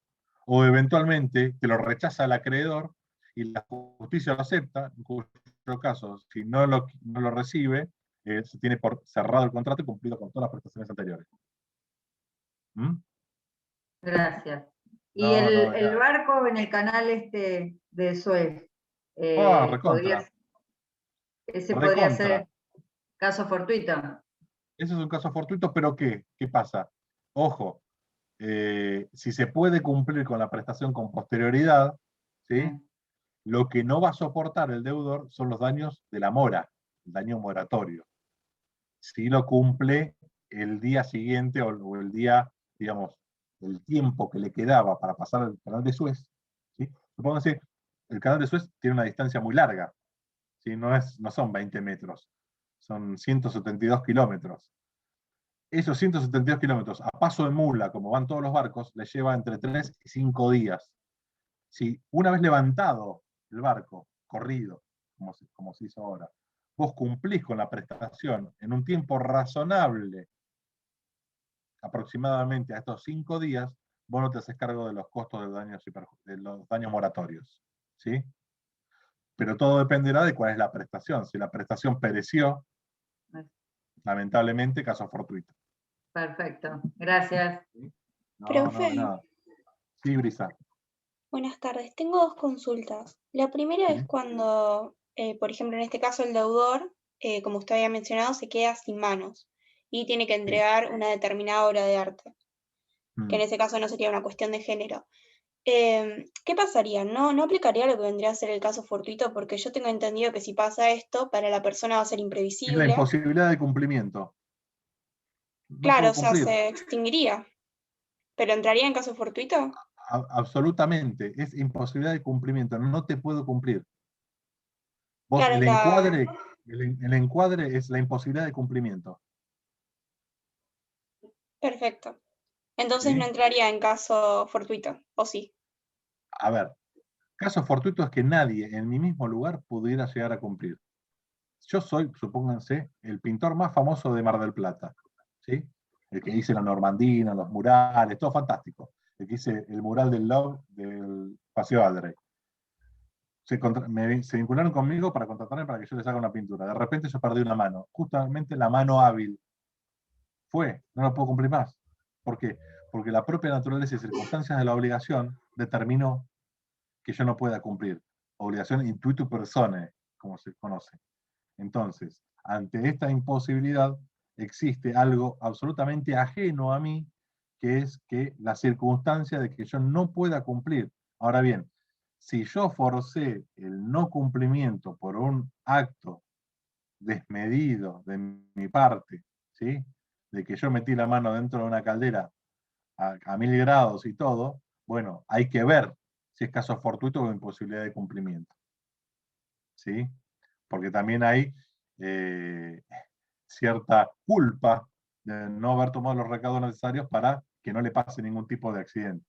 o eventualmente te lo rechaza el acreedor y la justicia lo acepta, en cuyo caso, si no lo recibe, se tiene por cerrado el contrato y cumplido con todas las prestaciones anteriores. ¿Mm? Gracias. Y No, no, el barco en el canal de Suez, recontra. ese podría Recontra. ser caso fortuito. Ese es un caso fortuito, pero ¿qué? ¿Qué pasa? Ojo, si se puede cumplir con la prestación con posterioridad, ¿sí? Lo que no va a soportar el deudor son los daños de la mora, el daño moratorio. Si lo cumple el día siguiente o el día, digamos, el tiempo que le quedaba para pasar el canal de Suez, ¿sí? Supongo que el canal de Suez tiene una distancia muy larga, ¿sí? No son 20 metros, son 172 kilómetros. Esos 172 kilómetros a paso de mula, como van todos los barcos, les lleva entre 3 y 5 días. Si una vez levantado el barco, corrido, como se hizo ahora, vos cumplís con la prestación en un tiempo razonable, aproximadamente a estos 5 días, vos no te haces cargo de los costos de los daños moratorios. ¿Sí? Pero todo dependerá de cuál es la prestación. Si la prestación pereció, lamentablemente, caso fortuito. Perfecto, gracias. No, Profe. nada. Sí, Brisa. Buenas tardes. Tengo dos consultas. La primera es cuando, por ejemplo, en este caso el deudor, como usted había mencionado, se queda sin manos y tiene que entregar una determinada obra de arte, que en ese caso no sería una cuestión de género. ¿Qué pasaría? ¿No aplicaría lo que vendría a ser el caso fortuito? Porque yo tengo entendido que si pasa esto, para la persona va a ser Es la imprevisible. imposibilidad de cumplimiento. No Claro, puedo o sea, cumplir. se extinguiría. ¿Pero entraría en caso fortuito? Absolutamente. Es imposibilidad de cumplimiento. No te puedo cumplir. Vos, Claro, el encuadre es la imposibilidad de cumplimiento. perfecto. Entonces no ¿Sí? entraría en caso fortuito, ¿o sí? A ver, caso fortuito es que nadie en mi mismo lugar pudiera llegar a cumplir. Yo soy, supónganse, el pintor más famoso de Mar del Plata. ¿Sí? El que hice la Normandina, los murales, todo fantástico. El que hice el mural del Love del Paseo Aldrey. Se vincularon conmigo para contratarme para que yo les haga una pintura. De repente yo perdí una mano, justamente la mano hábil. No lo puedo cumplir más. ¿Por qué? Porque la propia naturaleza y circunstancias de la obligación determinó que yo no pueda cumplir. Obligación intuitu personae, como se conoce. Entonces, ante esta imposibilidad, existe algo absolutamente ajeno a mí, que es que la circunstancia de que yo no pueda cumplir. Ahora bien, si yo forcé el no cumplimiento por un acto desmedido de mi parte, ¿sí? De que yo metí la mano dentro de una caldera a 1000 grados y todo, bueno, hay que ver si es caso fortuito o imposibilidad de cumplimiento. ¿Sí? Porque también hay cierta culpa de no haber tomado los recaudos necesarios para que no le pase ningún tipo de accidente.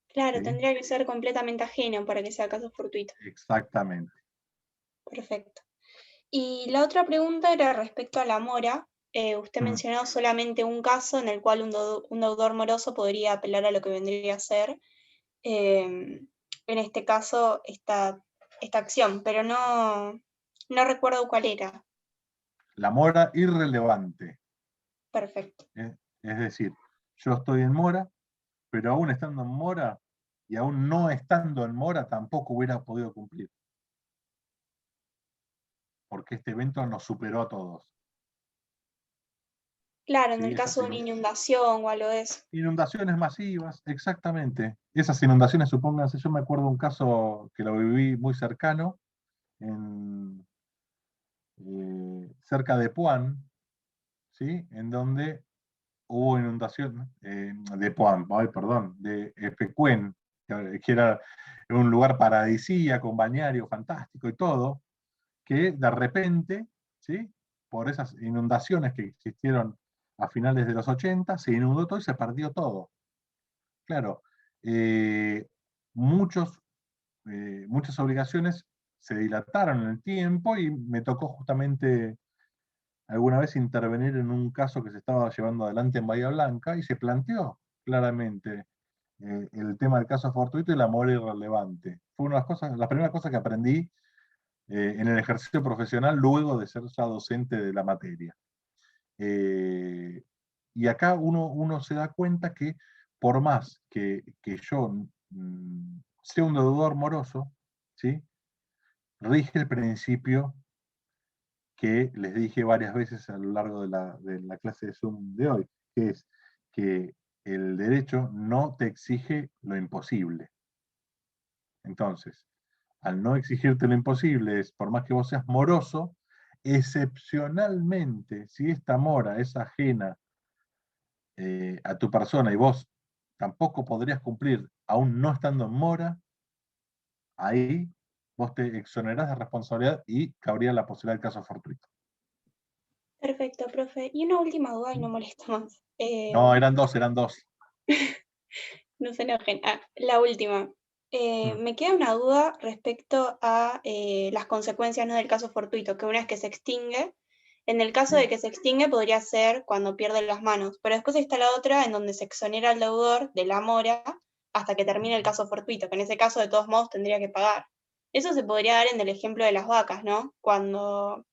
Claro, ¿Sí? tendría que ser completamente ajeno para que sea caso fortuito. Exactamente. Perfecto. Y la otra pregunta era respecto a la mora. Usted Mm. mencionó solamente un caso en el cual un deudor moroso podría apelar a lo que vendría a ser, en este caso, esta acción, pero no recuerdo cuál era. La mora irrelevante. Perfecto. Es decir, yo estoy en mora, pero aún estando en mora y aún no estando en mora tampoco hubiera podido cumplir. Porque este evento nos superó a todos. Claro, en ¿Sí? el caso de una inundación o algo de eso. Inundaciones masivas, exactamente. Esas inundaciones, supónganse, yo me acuerdo un caso que lo viví muy cercano, cerca de Puan, ¿sí? En donde hubo inundación de Puan, perdón, de Pecuén, que era un lugar paradisíaco, con balneario fantástico y todo, que de repente, ¿sí? Por esas inundaciones que existieron a finales de los 80, se inundó todo y se perdió todo. Claro, muchas obligaciones se dilataron en el tiempo y me tocó justamente alguna vez intervenir en un caso que se estaba llevando adelante en Bahía Blanca y se planteó claramente el tema del caso fortuito y la mora irrelevante. Fue una de las primeras cosas que aprendí en el ejercicio profesional luego de ser ya docente de la materia. Y acá uno se da cuenta que por más que yo sea un deudor moroso, ¿sí? Rige el principio que les dije varias veces a lo largo de la clase de Zoom de hoy, que es que el derecho no te exige lo imposible. Entonces, al no exigirte lo imposible, es por más que vos seas moroso, excepcionalmente, si esta mora es ajena a tu persona y vos tampoco podrías cumplir aún no estando en mora, ahí vos te exonerás de responsabilidad y cabría la posibilidad del caso fortuito. Perfecto, profe. Y una última duda y no molesta más. No, eran dos. No se enojen. La última. Mm. Me queda una duda respecto a las consecuencias, ¿no?, del caso fortuito, que una vez que se extingue, en el caso Sí. de que se extingue podría ser cuando pierde las manos, pero después está la otra en donde se exonera al deudor de la mora hasta que termine el caso fortuito, que en ese caso de todos modos tendría que pagar. Eso se podría dar en el ejemplo de las vacas, ¿no? Cuando,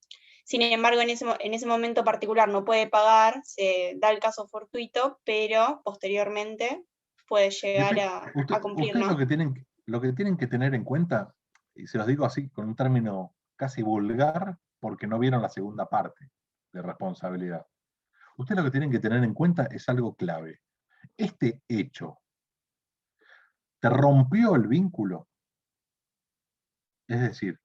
sin embargo, en ese momento particular no puede pagar, se da el caso fortuito, pero posteriormente puede llegar a cumplir, Ustedes ¿no? lo que tienen que tener en cuenta, y se los digo así con un término casi vulgar, porque no vieron la segunda parte de responsabilidad. Ustedes lo que tienen que tener en cuenta es algo clave. Este hecho te rompió el vínculo. Es decir,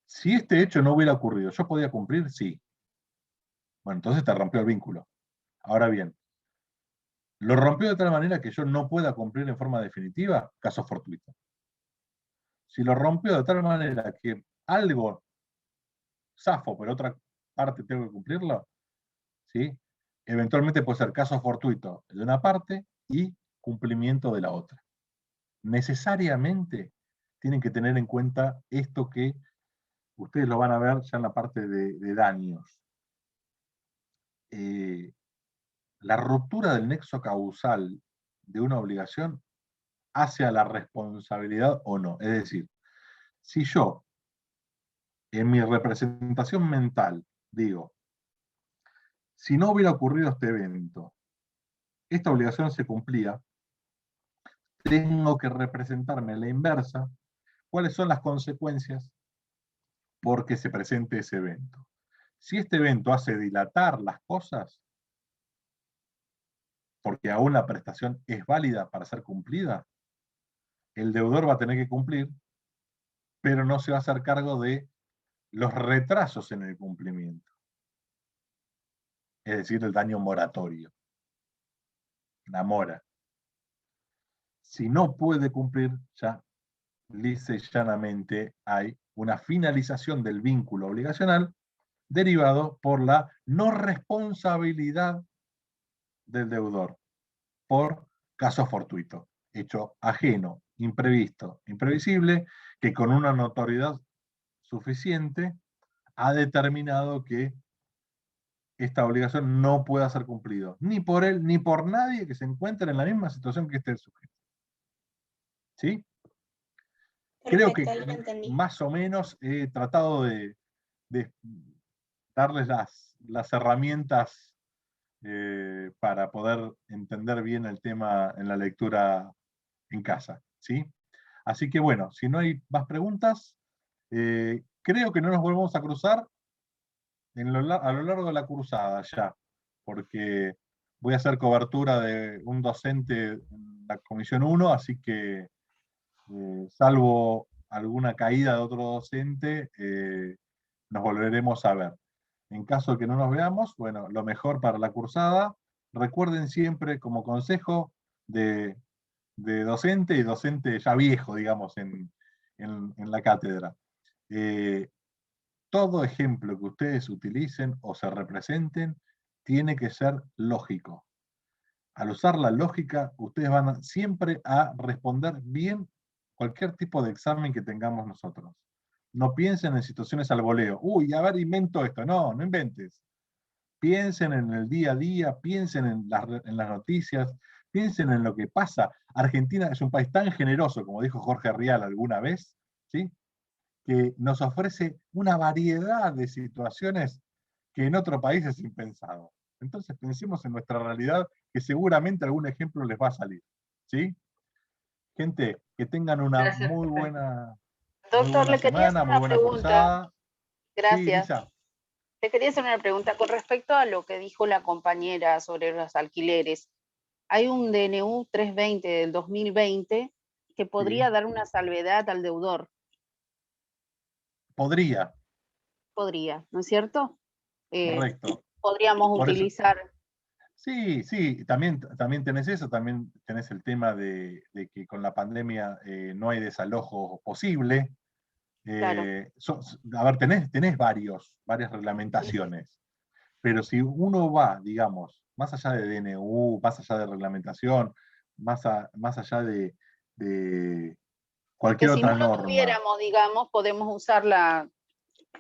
si este hecho no hubiera ocurrido, ¿yo podía cumplir? Sí. Bueno, entonces te rompió el vínculo. Ahora bien, ¿lo rompió de tal manera que yo no pueda cumplir en forma definitiva? Caso fortuito. Si lo rompió de tal manera que algo zafo, pero otra parte tengo que cumplirlo, ¿sí? Eventualmente puede ser caso fortuito de una parte y cumplimiento de la otra. Necesariamente tienen que tener en cuenta esto que ustedes lo van a ver ya en la parte de daños. La ruptura del nexo causal de una obligación hacia la responsabilidad o no. Es decir, si yo en mi representación mental digo, si no hubiera ocurrido este evento, esta obligación se cumplía, tengo que representarme en la inversa cuáles son las consecuencias porque se presente ese evento. Si este evento hace dilatar las cosas, porque aún la prestación es válida para ser cumplida, el deudor va a tener que cumplir, pero no se va a hacer cargo de los retrasos en el cumplimiento. Es decir, el daño moratorio, la mora. Si no puede cumplir, ya lisa y llanamente hay una finalización del vínculo obligacional derivado por la no responsabilidad del deudor por caso fortuito, hecho ajeno, imprevisto, imprevisible, que con una notoriedad suficiente ha determinado que esta obligación no pueda ser cumplida, ni por él, ni por nadie que se encuentre en la misma situación que este sujeto. ¿Sí? Creo Perfecto, que ahí lo entendí. más o menos he tratado de darles las herramientas para poder entender bien el tema en la lectura en casa. ¿Sí? Así que bueno, si no hay más preguntas, creo que no nos volvemos a cruzar a lo largo de la cursada ya, porque voy a hacer cobertura de un docente en la Comisión 1, así que salvo alguna caída de otro docente, nos volveremos a ver. En caso de que no nos veamos, bueno, lo mejor para la cursada. Recuerden siempre como consejo de docente y docente ya viejo, digamos, en la cátedra. Todo ejemplo que ustedes utilicen o se representen tiene que ser lógico. Al usar la lógica, ustedes van siempre a responder bien cualquier tipo de examen que tengamos nosotros. No piensen en situaciones al voleo. Uy, a ver, invento esto. No, no inventes. Piensen en el día a día, piensen en las noticias, piensen en lo que pasa. Argentina es un país tan generoso, como dijo Jorge Rial alguna vez, ¿sí? Que nos ofrece una variedad de situaciones que en otro país es impensado. Entonces pensemos en nuestra realidad, que seguramente algún ejemplo les va a salir. ¿Sí? Gente, que tengan una Gracias, muy profe. Doctor, buena le quería semana, hacer muy una buena pregunta. cursada. Sí, Gracias. Lisa. Le quería hacer una pregunta con respecto a lo que dijo la compañera sobre los alquileres. Hay un DNU 320 del 2020 que podría Sí. dar una salvedad al deudor. Podría, Podría, ¿no es cierto? correcto. Podríamos Por eso. utilizar. Sí, sí, también tenés eso, también tenés el tema de que con la pandemia no hay desalojo posible. Claro. A ver, tenés varias reglamentaciones, pero si uno va, digamos, más allá de DNU, más allá de reglamentación, más allá de Porque cualquier si no otra lo norma, tuviéramos, digamos, podemos usar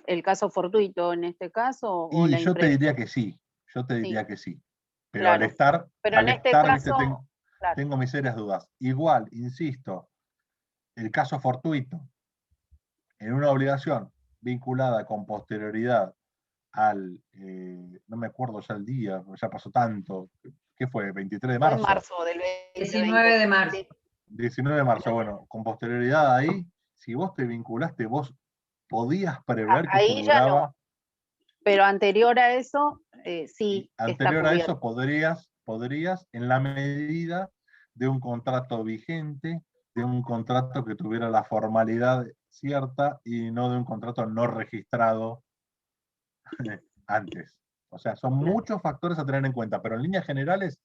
el caso fortuito en este caso o y la yo te imprevista. diría que sí, yo te Sí, diría que sí. Pero claro. Pero en este viste, caso, claro. tengo mis serias dudas. Igual, insisto, el caso fortuito, en una obligación vinculada con posterioridad no me acuerdo ya el día, ya pasó tanto, ¿qué fue? ¿23 de Fue en marzo? marzo del 19 2020. de marzo. Sí, 19 de marzo, bueno, con posterioridad ahí, si vos te vinculaste, vos podías prever que esto ahí ya no, duraba, pero anterior a eso, y sí está anterior a eso cubierto. podrías, en la medida de un contrato vigente, de un contrato que tuviera la formalidad cierta y no de un contrato no registrado antes. O sea, son Claro. muchos factores a tener en cuenta, pero en líneas generales,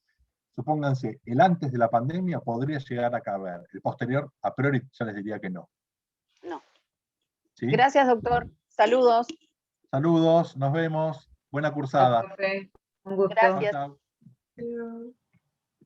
supónganse, el antes de la pandemia podría llegar a caber. El posterior, a priori, ya les diría que no. No. ¿Sí? Gracias, doctor. Saludos. Saludos, nos vemos. Buena Chao, cursada. profe. Un gusto. Chau, Gracias. chau. No.